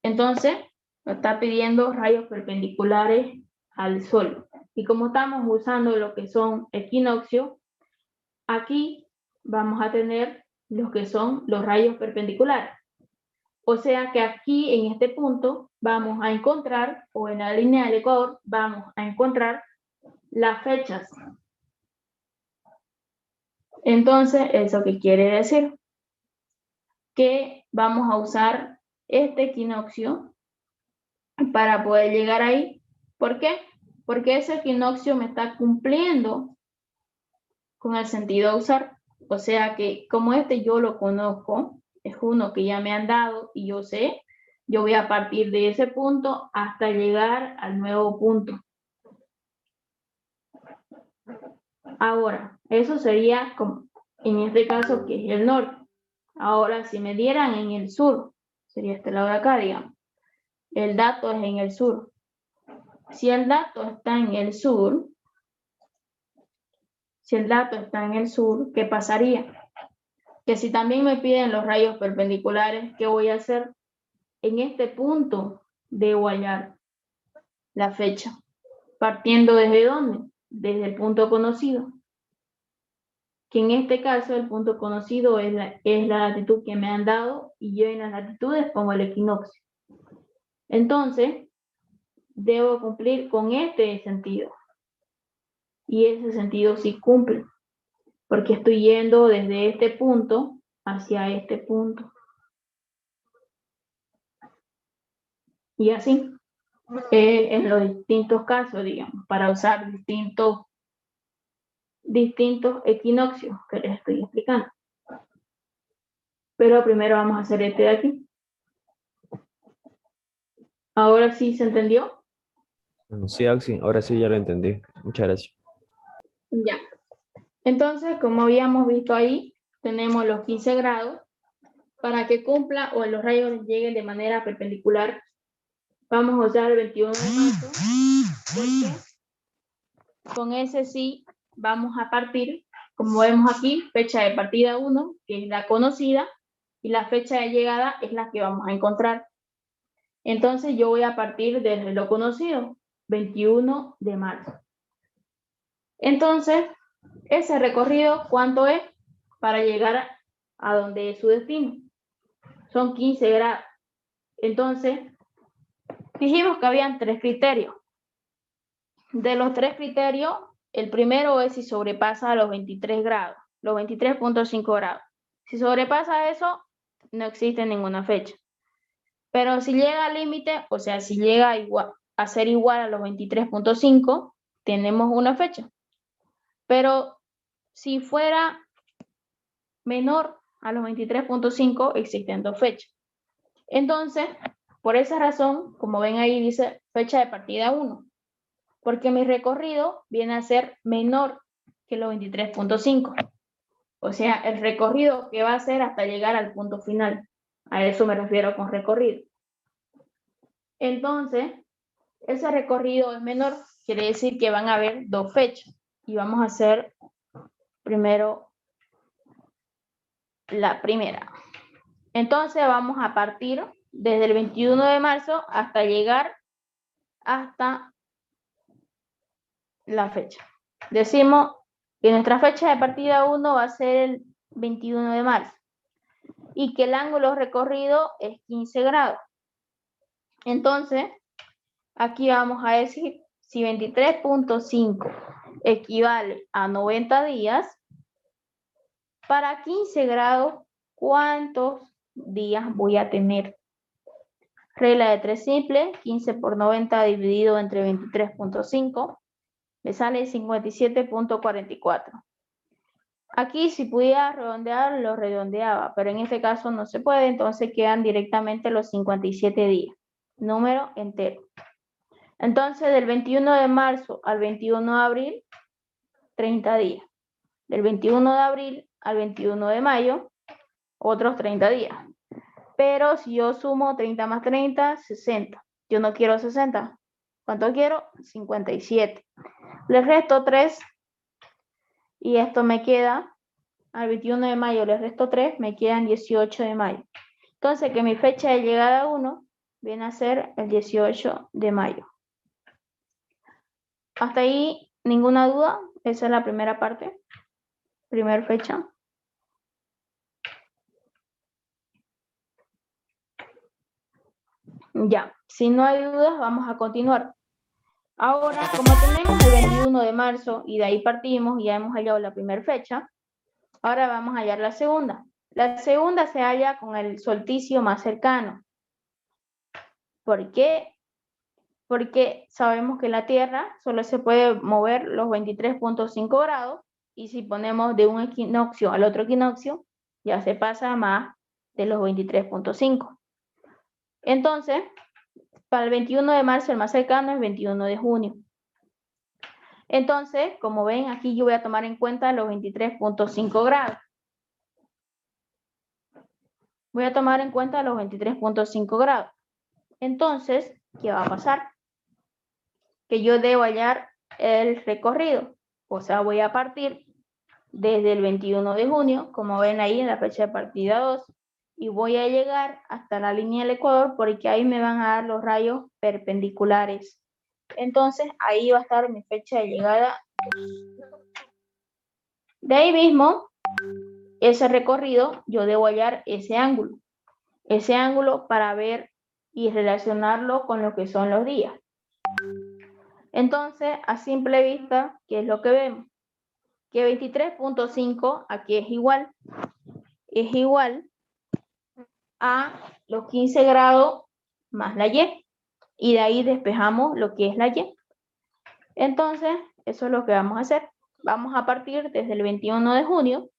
Entonces, nos está pidiendo rayos perpendiculares al sol. Y como estamos usando lo que son equinoccios, aquí vamos a tener lo que son los rayos perpendiculares. O sea que aquí en este punto vamos a encontrar, o en la línea del Ecuador, vamos a encontrar las fechas. Entonces, ¿eso qué quiere decir? Que vamos a usar este equinoccio para poder llegar ahí. ¿Por qué? Porque ese equinoccio me está cumpliendo con el sentido a usar. O sea que como este yo lo conozco, es uno que ya me han dado y yo sé, yo voy a partir de ese punto hasta llegar al nuevo punto. Ahora, eso sería como, en este caso que es el norte. Ahora, si me dieran en el sur, sería este lado de acá, digamos. El dato es en el sur. Si el dato está en el sur, ¿qué pasaría? Que si también me piden los rayos perpendiculares, ¿qué voy a hacer? En este punto debo hallar la fecha. ¿Partiendo desde dónde? Desde el punto conocido. Que en este caso el punto conocido es la latitud que me han dado y yo en las latitudes pongo el equinoccio. Entonces, debo cumplir con este sentido. Y ese sentido sí cumple, porque estoy yendo desde este punto hacia este punto. Y así, en los distintos casos, digamos, para usar distintos equinoccios que les estoy explicando. Pero primero vamos a hacer este de aquí. ¿Ahora sí se entendió? Sí, Auxi, ahora sí ya lo entendí. Muchas gracias. Ya. Entonces, como habíamos visto ahí, tenemos los 15 grados. Para que cumpla o los rayos lleguen de manera perpendicular, vamos a usar el 21 de marzo, porque con ese sí vamos a partir, como vemos aquí, fecha de partida 1, que es la conocida, y la fecha de llegada es la que vamos a encontrar. Entonces yo voy a partir desde lo conocido, 21 de marzo. Entonces, ese recorrido, ¿cuánto es? Para llegar a donde es su destino. Son 15 grados. Entonces, dijimos que habían 3 criterios. De los 3 criterios, el primero es si sobrepasa los 23 grados, los 23.5 grados. Si sobrepasa eso, no existe ninguna fecha. Pero si llega al límite, o sea, si llega a ser igual a los 23.5, tenemos una fecha. Pero si fuera menor a los 23.5, existen 2 fechas. Entonces, por esa razón, como ven ahí, dice fecha de partida 1. Porque mi recorrido viene a ser menor que los 23.5. O sea, el recorrido que va a ser hasta llegar al punto final. A eso me refiero con recorrido. Entonces, ese recorrido es menor, quiere decir que van a haber 2 fechas. Y vamos a hacer primero la primera. Entonces, vamos a partir desde el 21 de marzo hasta llegar hasta la fecha. Decimos que nuestra fecha de partida 1 va a ser el 21 de marzo y que el ángulo recorrido es 15 grados. Entonces, aquí vamos a decir si 23.5 equivale a 90 días, para 15 grados, ¿cuántos días voy a tener? Regla de 3 simple, 15 por 90 dividido entre 23.5. Me sale 57.44. Aquí si pudiera redondear, lo redondeaba, pero en este caso no se puede, entonces quedan directamente los 57 días. Número entero. Entonces, del 21 de marzo al 21 de abril, 30 días. Del 21 de abril al 21 de mayo, otros 30 días. Pero si yo sumo 30 más 30, 60. Yo no quiero 60. ¿Cuánto quiero? 57. Le resto 3 y esto me queda, al 21 de mayo le resto 3, me quedan 18 de mayo. Entonces que mi fecha de llegada 1 viene a ser el 18 de mayo. Hasta ahí, ninguna duda. Esa es la primera parte. Primera fecha. Ya, si no hay dudas, vamos a continuar. Ahora, como tenemos el 21 de marzo y de ahí partimos y ya hemos hallado la primera fecha, ahora vamos a hallar la segunda. La segunda se halla con el solsticio más cercano. ¿Por qué? Porque sabemos que la Tierra solo se puede mover los 23.5 grados y si ponemos de un equinoccio al otro equinoccio, ya se pasa más de los 23.5. Entonces, para el 21 de marzo el más cercano es 21 de junio. Entonces, como ven, aquí yo voy a tomar en cuenta los 23.5 grados. Voy a tomar en cuenta los 23.5 grados. Entonces, ¿qué va a pasar? Que yo debo hallar el recorrido. O sea, voy a partir desde el 21 de junio, como ven ahí en la fecha de partida 2, y voy a llegar hasta la línea del Ecuador porque ahí me van a dar los rayos perpendiculares. Entonces, ahí va a estar mi fecha de llegada. De ahí mismo, ese recorrido, yo debo hallar ese ángulo. Ese ángulo para ver y relacionarlo con lo que son los días. Entonces, a simple vista, ¿qué es lo que vemos? Que 23.5 aquí es igual a los 15 grados más la Y. Y de ahí despejamos lo que es la Y. Entonces, eso es lo que vamos a hacer. Vamos a partir desde el 21 de junio.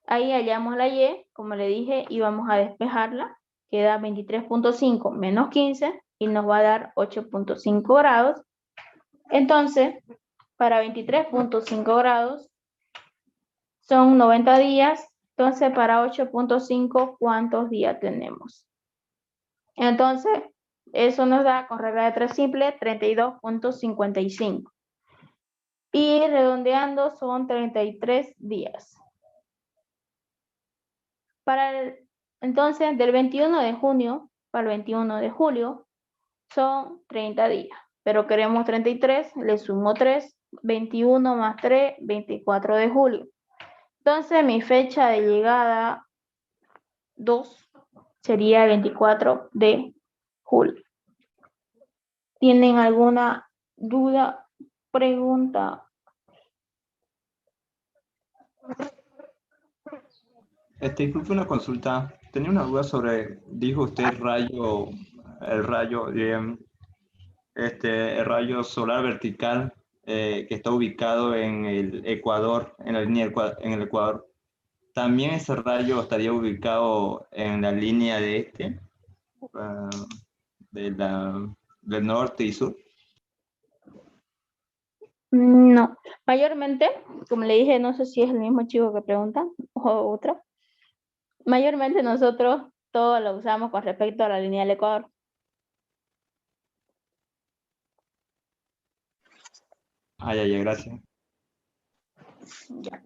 Ahí hallamos la Y, como le dije, y vamos a despejarla. Queda 23.5 menos 15 y nos va a dar 8.5 grados. Entonces, para 23.5 grados son 90 días. Entonces, para 8.5, ¿cuántos días tenemos? Entonces, eso nos da, con regla de 3 simple, 32.55. Y redondeando son 33 días. Entonces, del 21 de junio para el 21 de julio son 30 días. Pero queremos 33, le sumo 3, 21 más 3, 24 de julio. Entonces, mi fecha de llegada 2 sería el 24 de julio. ¿Tienen alguna duda, pregunta? Disculpe una consulta. Tenía una duda sobre, dijo usted el rayo solar vertical que está ubicado en el Ecuador, en la línea en el Ecuador. ¿También ese rayo estaría ubicado en la línea de del norte y sur? No, mayormente, como le dije, no sé si es el mismo chico que pregunta o otro. Mayormente nosotros todo lo usamos con respecto a la línea del Ecuador. Ya, gracias. Ya.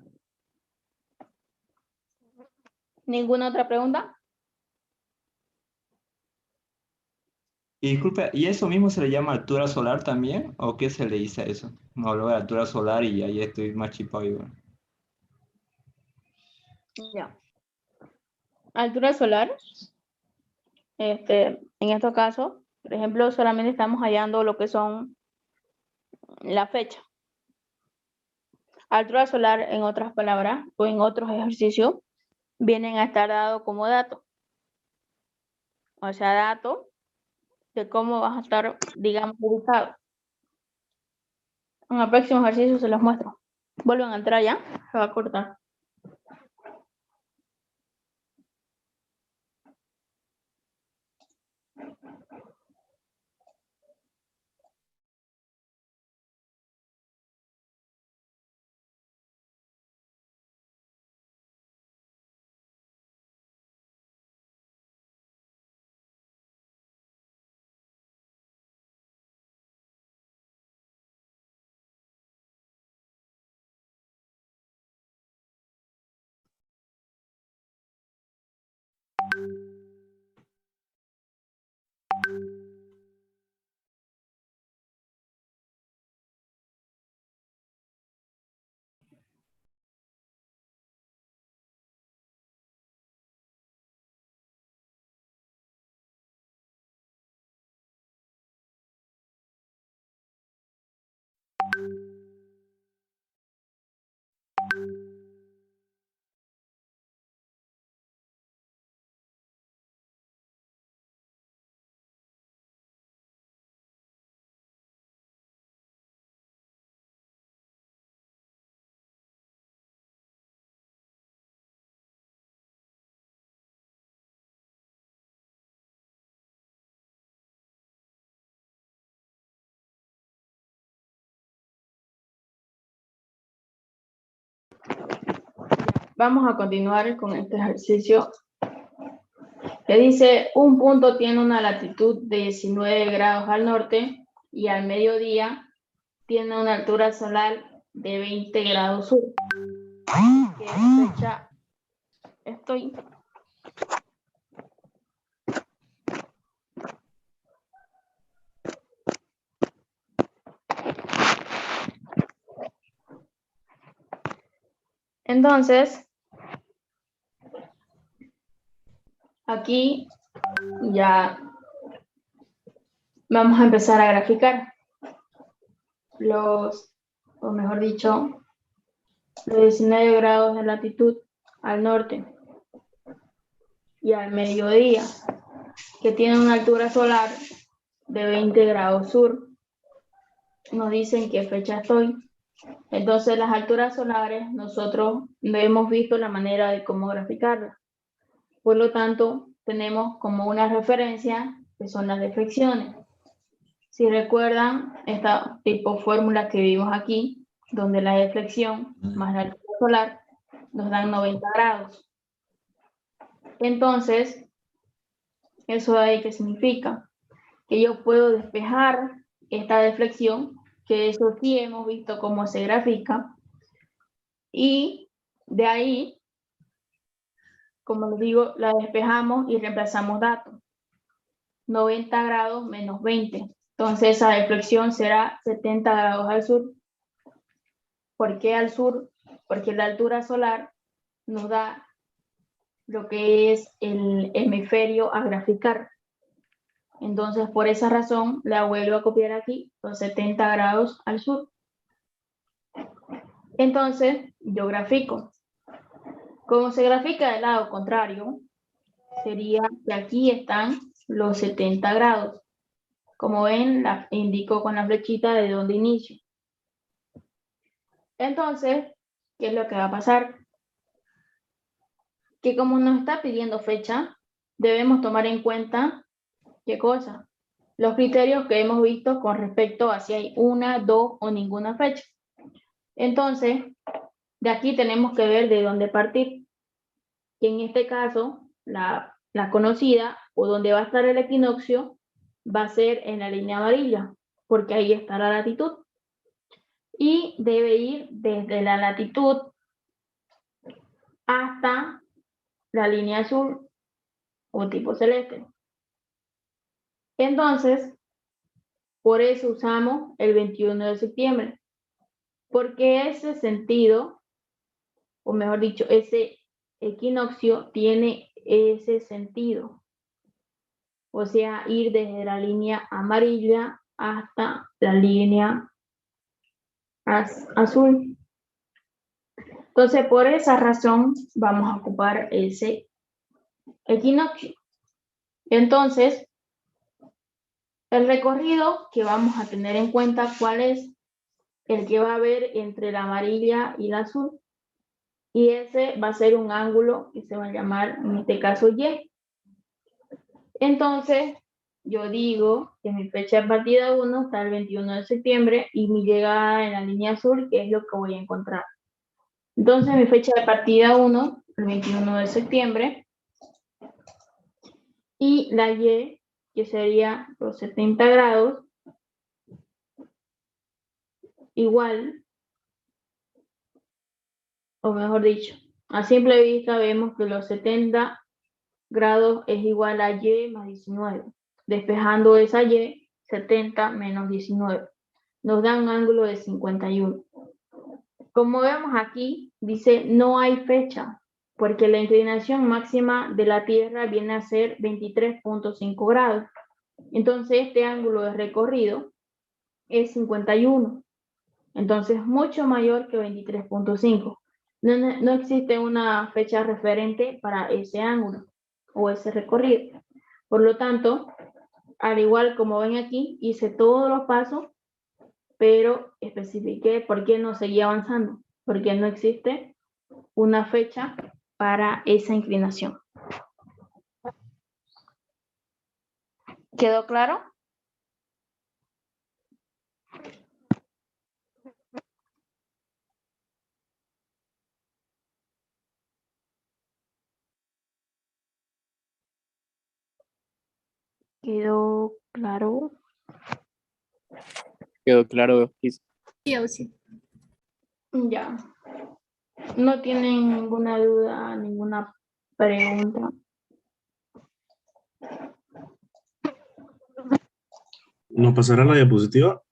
¿Ninguna otra pregunta? Y disculpe, ¿y eso mismo se le llama altura solar también? ¿O qué se le dice a eso? No hablo de altura solar y ahí estoy más chipado igual. Ya. Altura solar. En estos casos, por ejemplo, solamente estamos hallando lo que son la fecha. Altura solar, en otras palabras, o en otros ejercicios, vienen a estar dados como dato. O sea, dato de cómo vas a estar, digamos, ubicado. En el próximo ejercicio se los muestro. Vuelven a entrar ya, se va a cortar. Vamos a continuar con este ejercicio que dice, un punto tiene una latitud de 19 grados al norte y al mediodía tiene una altura solar de 20 grados sur. ¿Qué fecha estoy? Entonces, aquí ya vamos a empezar a graficar o mejor dicho, los 19 grados de latitud al norte y al mediodía, que tiene una altura solar de 20 grados sur. Nos dicen qué fecha estoy. Entonces, las alturas solares, nosotros no hemos visto la manera de cómo graficarlas. Por lo tanto, tenemos como una referencia que son las deflexiones. Si recuerdan, esta tipo fórmula que vimos aquí, donde la deflexión más la altura solar nos dan 90 grados. Entonces, ¿eso ahí qué significa? Que yo puedo despejar esta deflexión que eso sí hemos visto cómo se grafica. Y de ahí, como les digo, la despejamos y reemplazamos datos. 90 grados menos 20. Entonces esa deflexión será 70 grados al sur. ¿Por qué al sur? Porque la altura solar nos da lo que es el hemisferio a graficar. Entonces, por esa razón, la vuelvo a copiar aquí, los 70 grados al sur. Entonces, yo grafico. Como se grafica del lado contrario, sería que aquí están los 70 grados. Como ven, indico con la flechita de donde inicio. Entonces, ¿qué es lo que va a pasar? Que como nos está pidiendo fecha, debemos tomar en cuenta, ¿qué cosa? Los criterios que hemos visto con respecto a si hay una, dos o ninguna fecha. Entonces, de aquí tenemos que ver de dónde partir. Y en este caso, la conocida o donde va a estar el equinoccio va a ser en la línea amarilla, porque ahí está la latitud. Y debe ir desde la latitud hasta la línea azul o tipo celeste. Entonces, por eso usamos el 21 de septiembre, porque ese sentido, o mejor dicho, ese equinoccio tiene ese sentido. O sea, ir desde la línea amarilla hasta la línea azul. Entonces, por esa razón, vamos a ocupar ese equinoccio. Entonces, el recorrido que vamos a tener en cuenta, ¿cuál es? El que va a haber entre la amarilla y la azul. Y ese va a ser un ángulo que se va a llamar, en este caso, Y. Entonces, yo digo que mi fecha de partida 1 está el 21 de septiembre y mi llegada en la línea azul, que es lo que voy a encontrar. Entonces, mi fecha de partida 1, el 21 de septiembre, y la Y, que sería los 70 grados, igual, o mejor dicho, a simple vista vemos que los 70 grados es igual a Y más 19. Despejando esa Y, 70 menos 19. Nos da un ángulo de 51. Como vemos aquí, dice no hay fecha, porque la inclinación máxima de la Tierra viene a ser 23.5 grados. Entonces este ángulo de recorrido es 51. Entonces mucho mayor que 23.5. No existe una fecha referente para ese ángulo o ese recorrido. Por lo tanto, al igual como ven aquí, hice todos los pasos, pero especifiqué por qué no seguía avanzando, porque no existe una fecha para esa inclinación. ¿Quedó claro? ¿Quedó claro? Quedó claro. Sí. Ya. ¿No tienen ninguna duda, ninguna pregunta? ¿Nos pasará la diapositiva?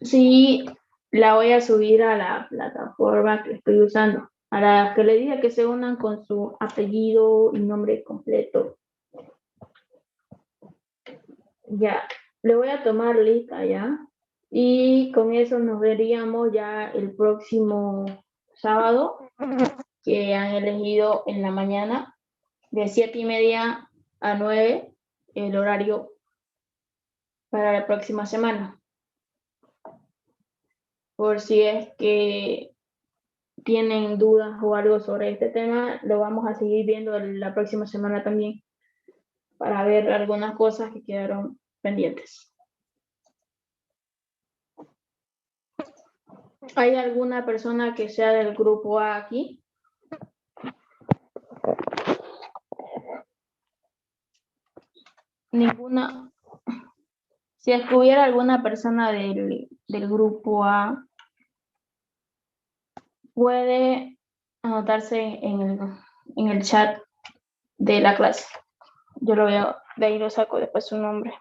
Sí, la voy a subir a la plataforma que estoy usando. A las que le dije que se unan con su apellido y nombre completo. Ya, le voy a tomar lista ya. Y con eso nos veríamos ya el próximo sábado, que han elegido en la mañana, de 7:30 a 9, el horario para la próxima semana. Por si es que tienen dudas o algo sobre este tema, lo vamos a seguir viendo la próxima semana también, para ver algunas cosas que quedaron pendientes. ¿Hay alguna persona que sea del grupo A aquí? Ninguna. Si es que hubiera alguna persona del del grupo A puede anotarse en el chat de la clase. Yo lo veo, de ahí lo saco después su nombre.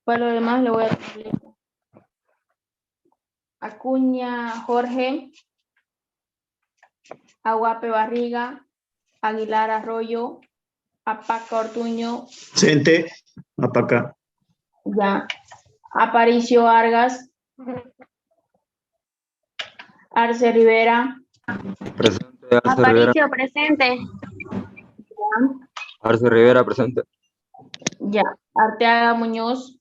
Para lo demás le voy a darle Acuña Jorge, Aguape Barriga, Aguilar Arroyo, Apaca Ortuño, Presente. Apaca. ya. Aparicio Vargas, Arce Rivera, Presente, Arce Rivera. Aparicio, presente. Arce Rivera, presente. ya. Arteaga Muñoz,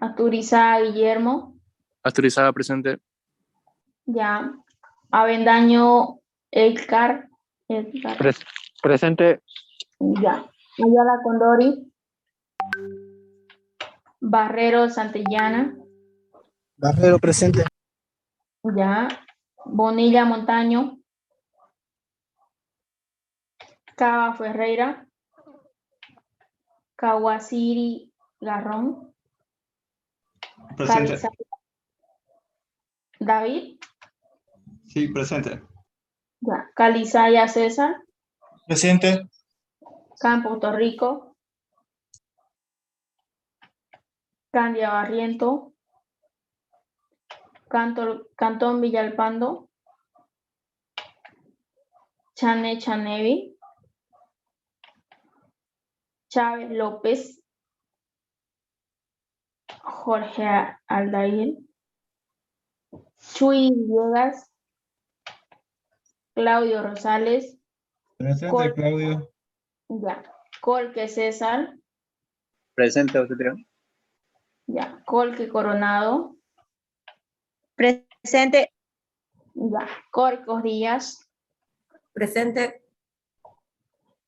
Asturizaga Guillermo, Asturizaga, presente. ya. Avendaño Edgar, Presente. ya. Ayala Condori, Barrero Santillana, Barrero, presente. ya. Bonilla Montaño, Cava Ferreira, Kawasiri Garrón, Presente. David, Sí, presente. ya. Calizaya César, Presente. Campo Torrico, Candia Barriento, Cantón Villalpando, Chane Chanevi, Chávez López, Jorge Aldair, Chuy Villegas, Claudio Rosales, Presente, Claudio. ya. Colque César, Presente, anfitrión. ya. Colque Coronado, Presente. ya. Corcos Díaz, Presente.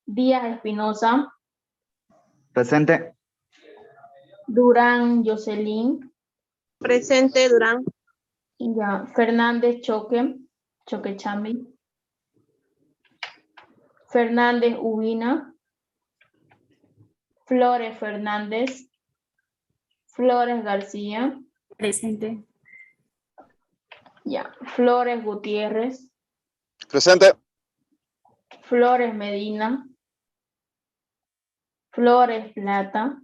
Díaz Espinosa, Presente. Durán Jocelyn, Presente, Durán. ya. Fernández Choque Chambi, Fernández Ubina, Flores Fernández, Flores García, Presente. ya. Flores Gutiérrez, Presente. Flores Medina, Flores Plata,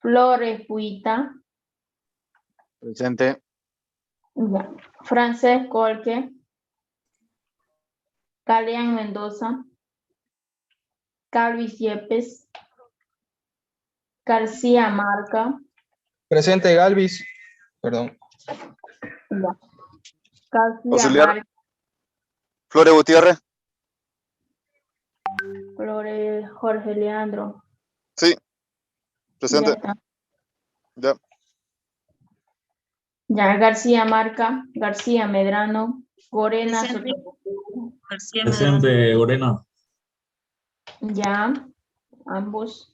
Flores Puita, Presente. ya. Francés Colque, Calian Mendoza, Calvis Yepes, García Marca, Presente, Galvis. Perdón. ya. García Auxiliar. Marca, Flores Gutiérrez. Flores Jorge Leandro, Sí. ya Presente. está. Ya. Ya. García Marca, García Medrano, Gorena Presente. Sotomayor, García Presente, Gorena. ya. Ambos.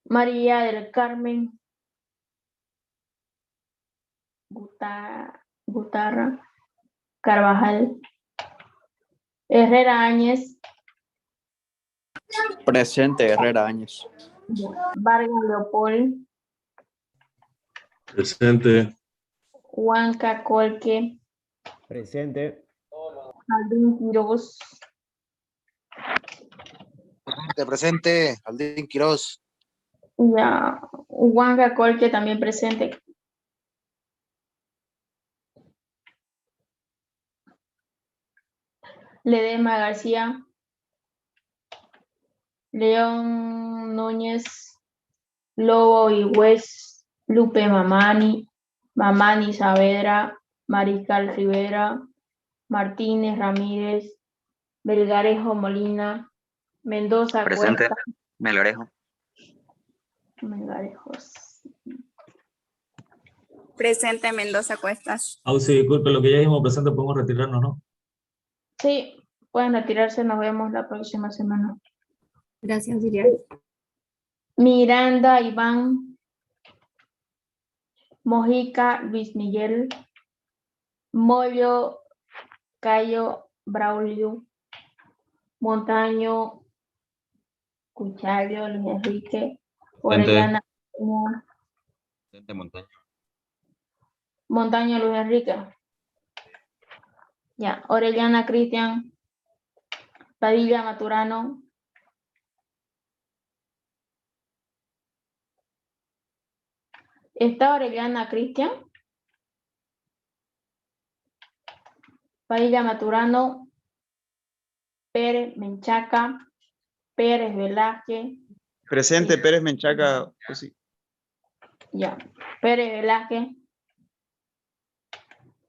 María del Carmen Gutarra, Carvajal, Herrera Áñez, Presente, Herrera Áñez. Vargas Leopold, Presente. Huanca Colque, Presente. Jardín Quiroz, Presente, Aldín Quiroz. ya. Huanca Colque también presente. Ledema García, León Núñez, Lobo y West, Lupe Mamani Saavedra, Mariscal Rivera, Martínez Ramírez, Melgarejo Molina, Mendoza Presente. Cuesta, Melgarejo. Melgarejos. Presente, Mendoza Cuestas. Sí, disculpe, lo que ya dijimos presente podemos retirarnos, ¿no? Sí, pueden retirarse, nos vemos la próxima semana. Gracias, Auxiliar. Miranda Iván, Mojica Luis Miguel, Mollo Cayo Braulio, Montaño Cuchario, Luis Enrique, Presente. Orellana, Presente, Montaño. Montaño, Luis Enrique. Ya, Orellana, Cristian, Padilla, Maturano. ¿Está Orellana, Cristian? Padilla, Maturano, Pérez, Menchaca, Pérez, Velázquez. Presente, Pérez Menchaca. Pues sí. Ya, Pérez, Velázquez.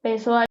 Pessoa,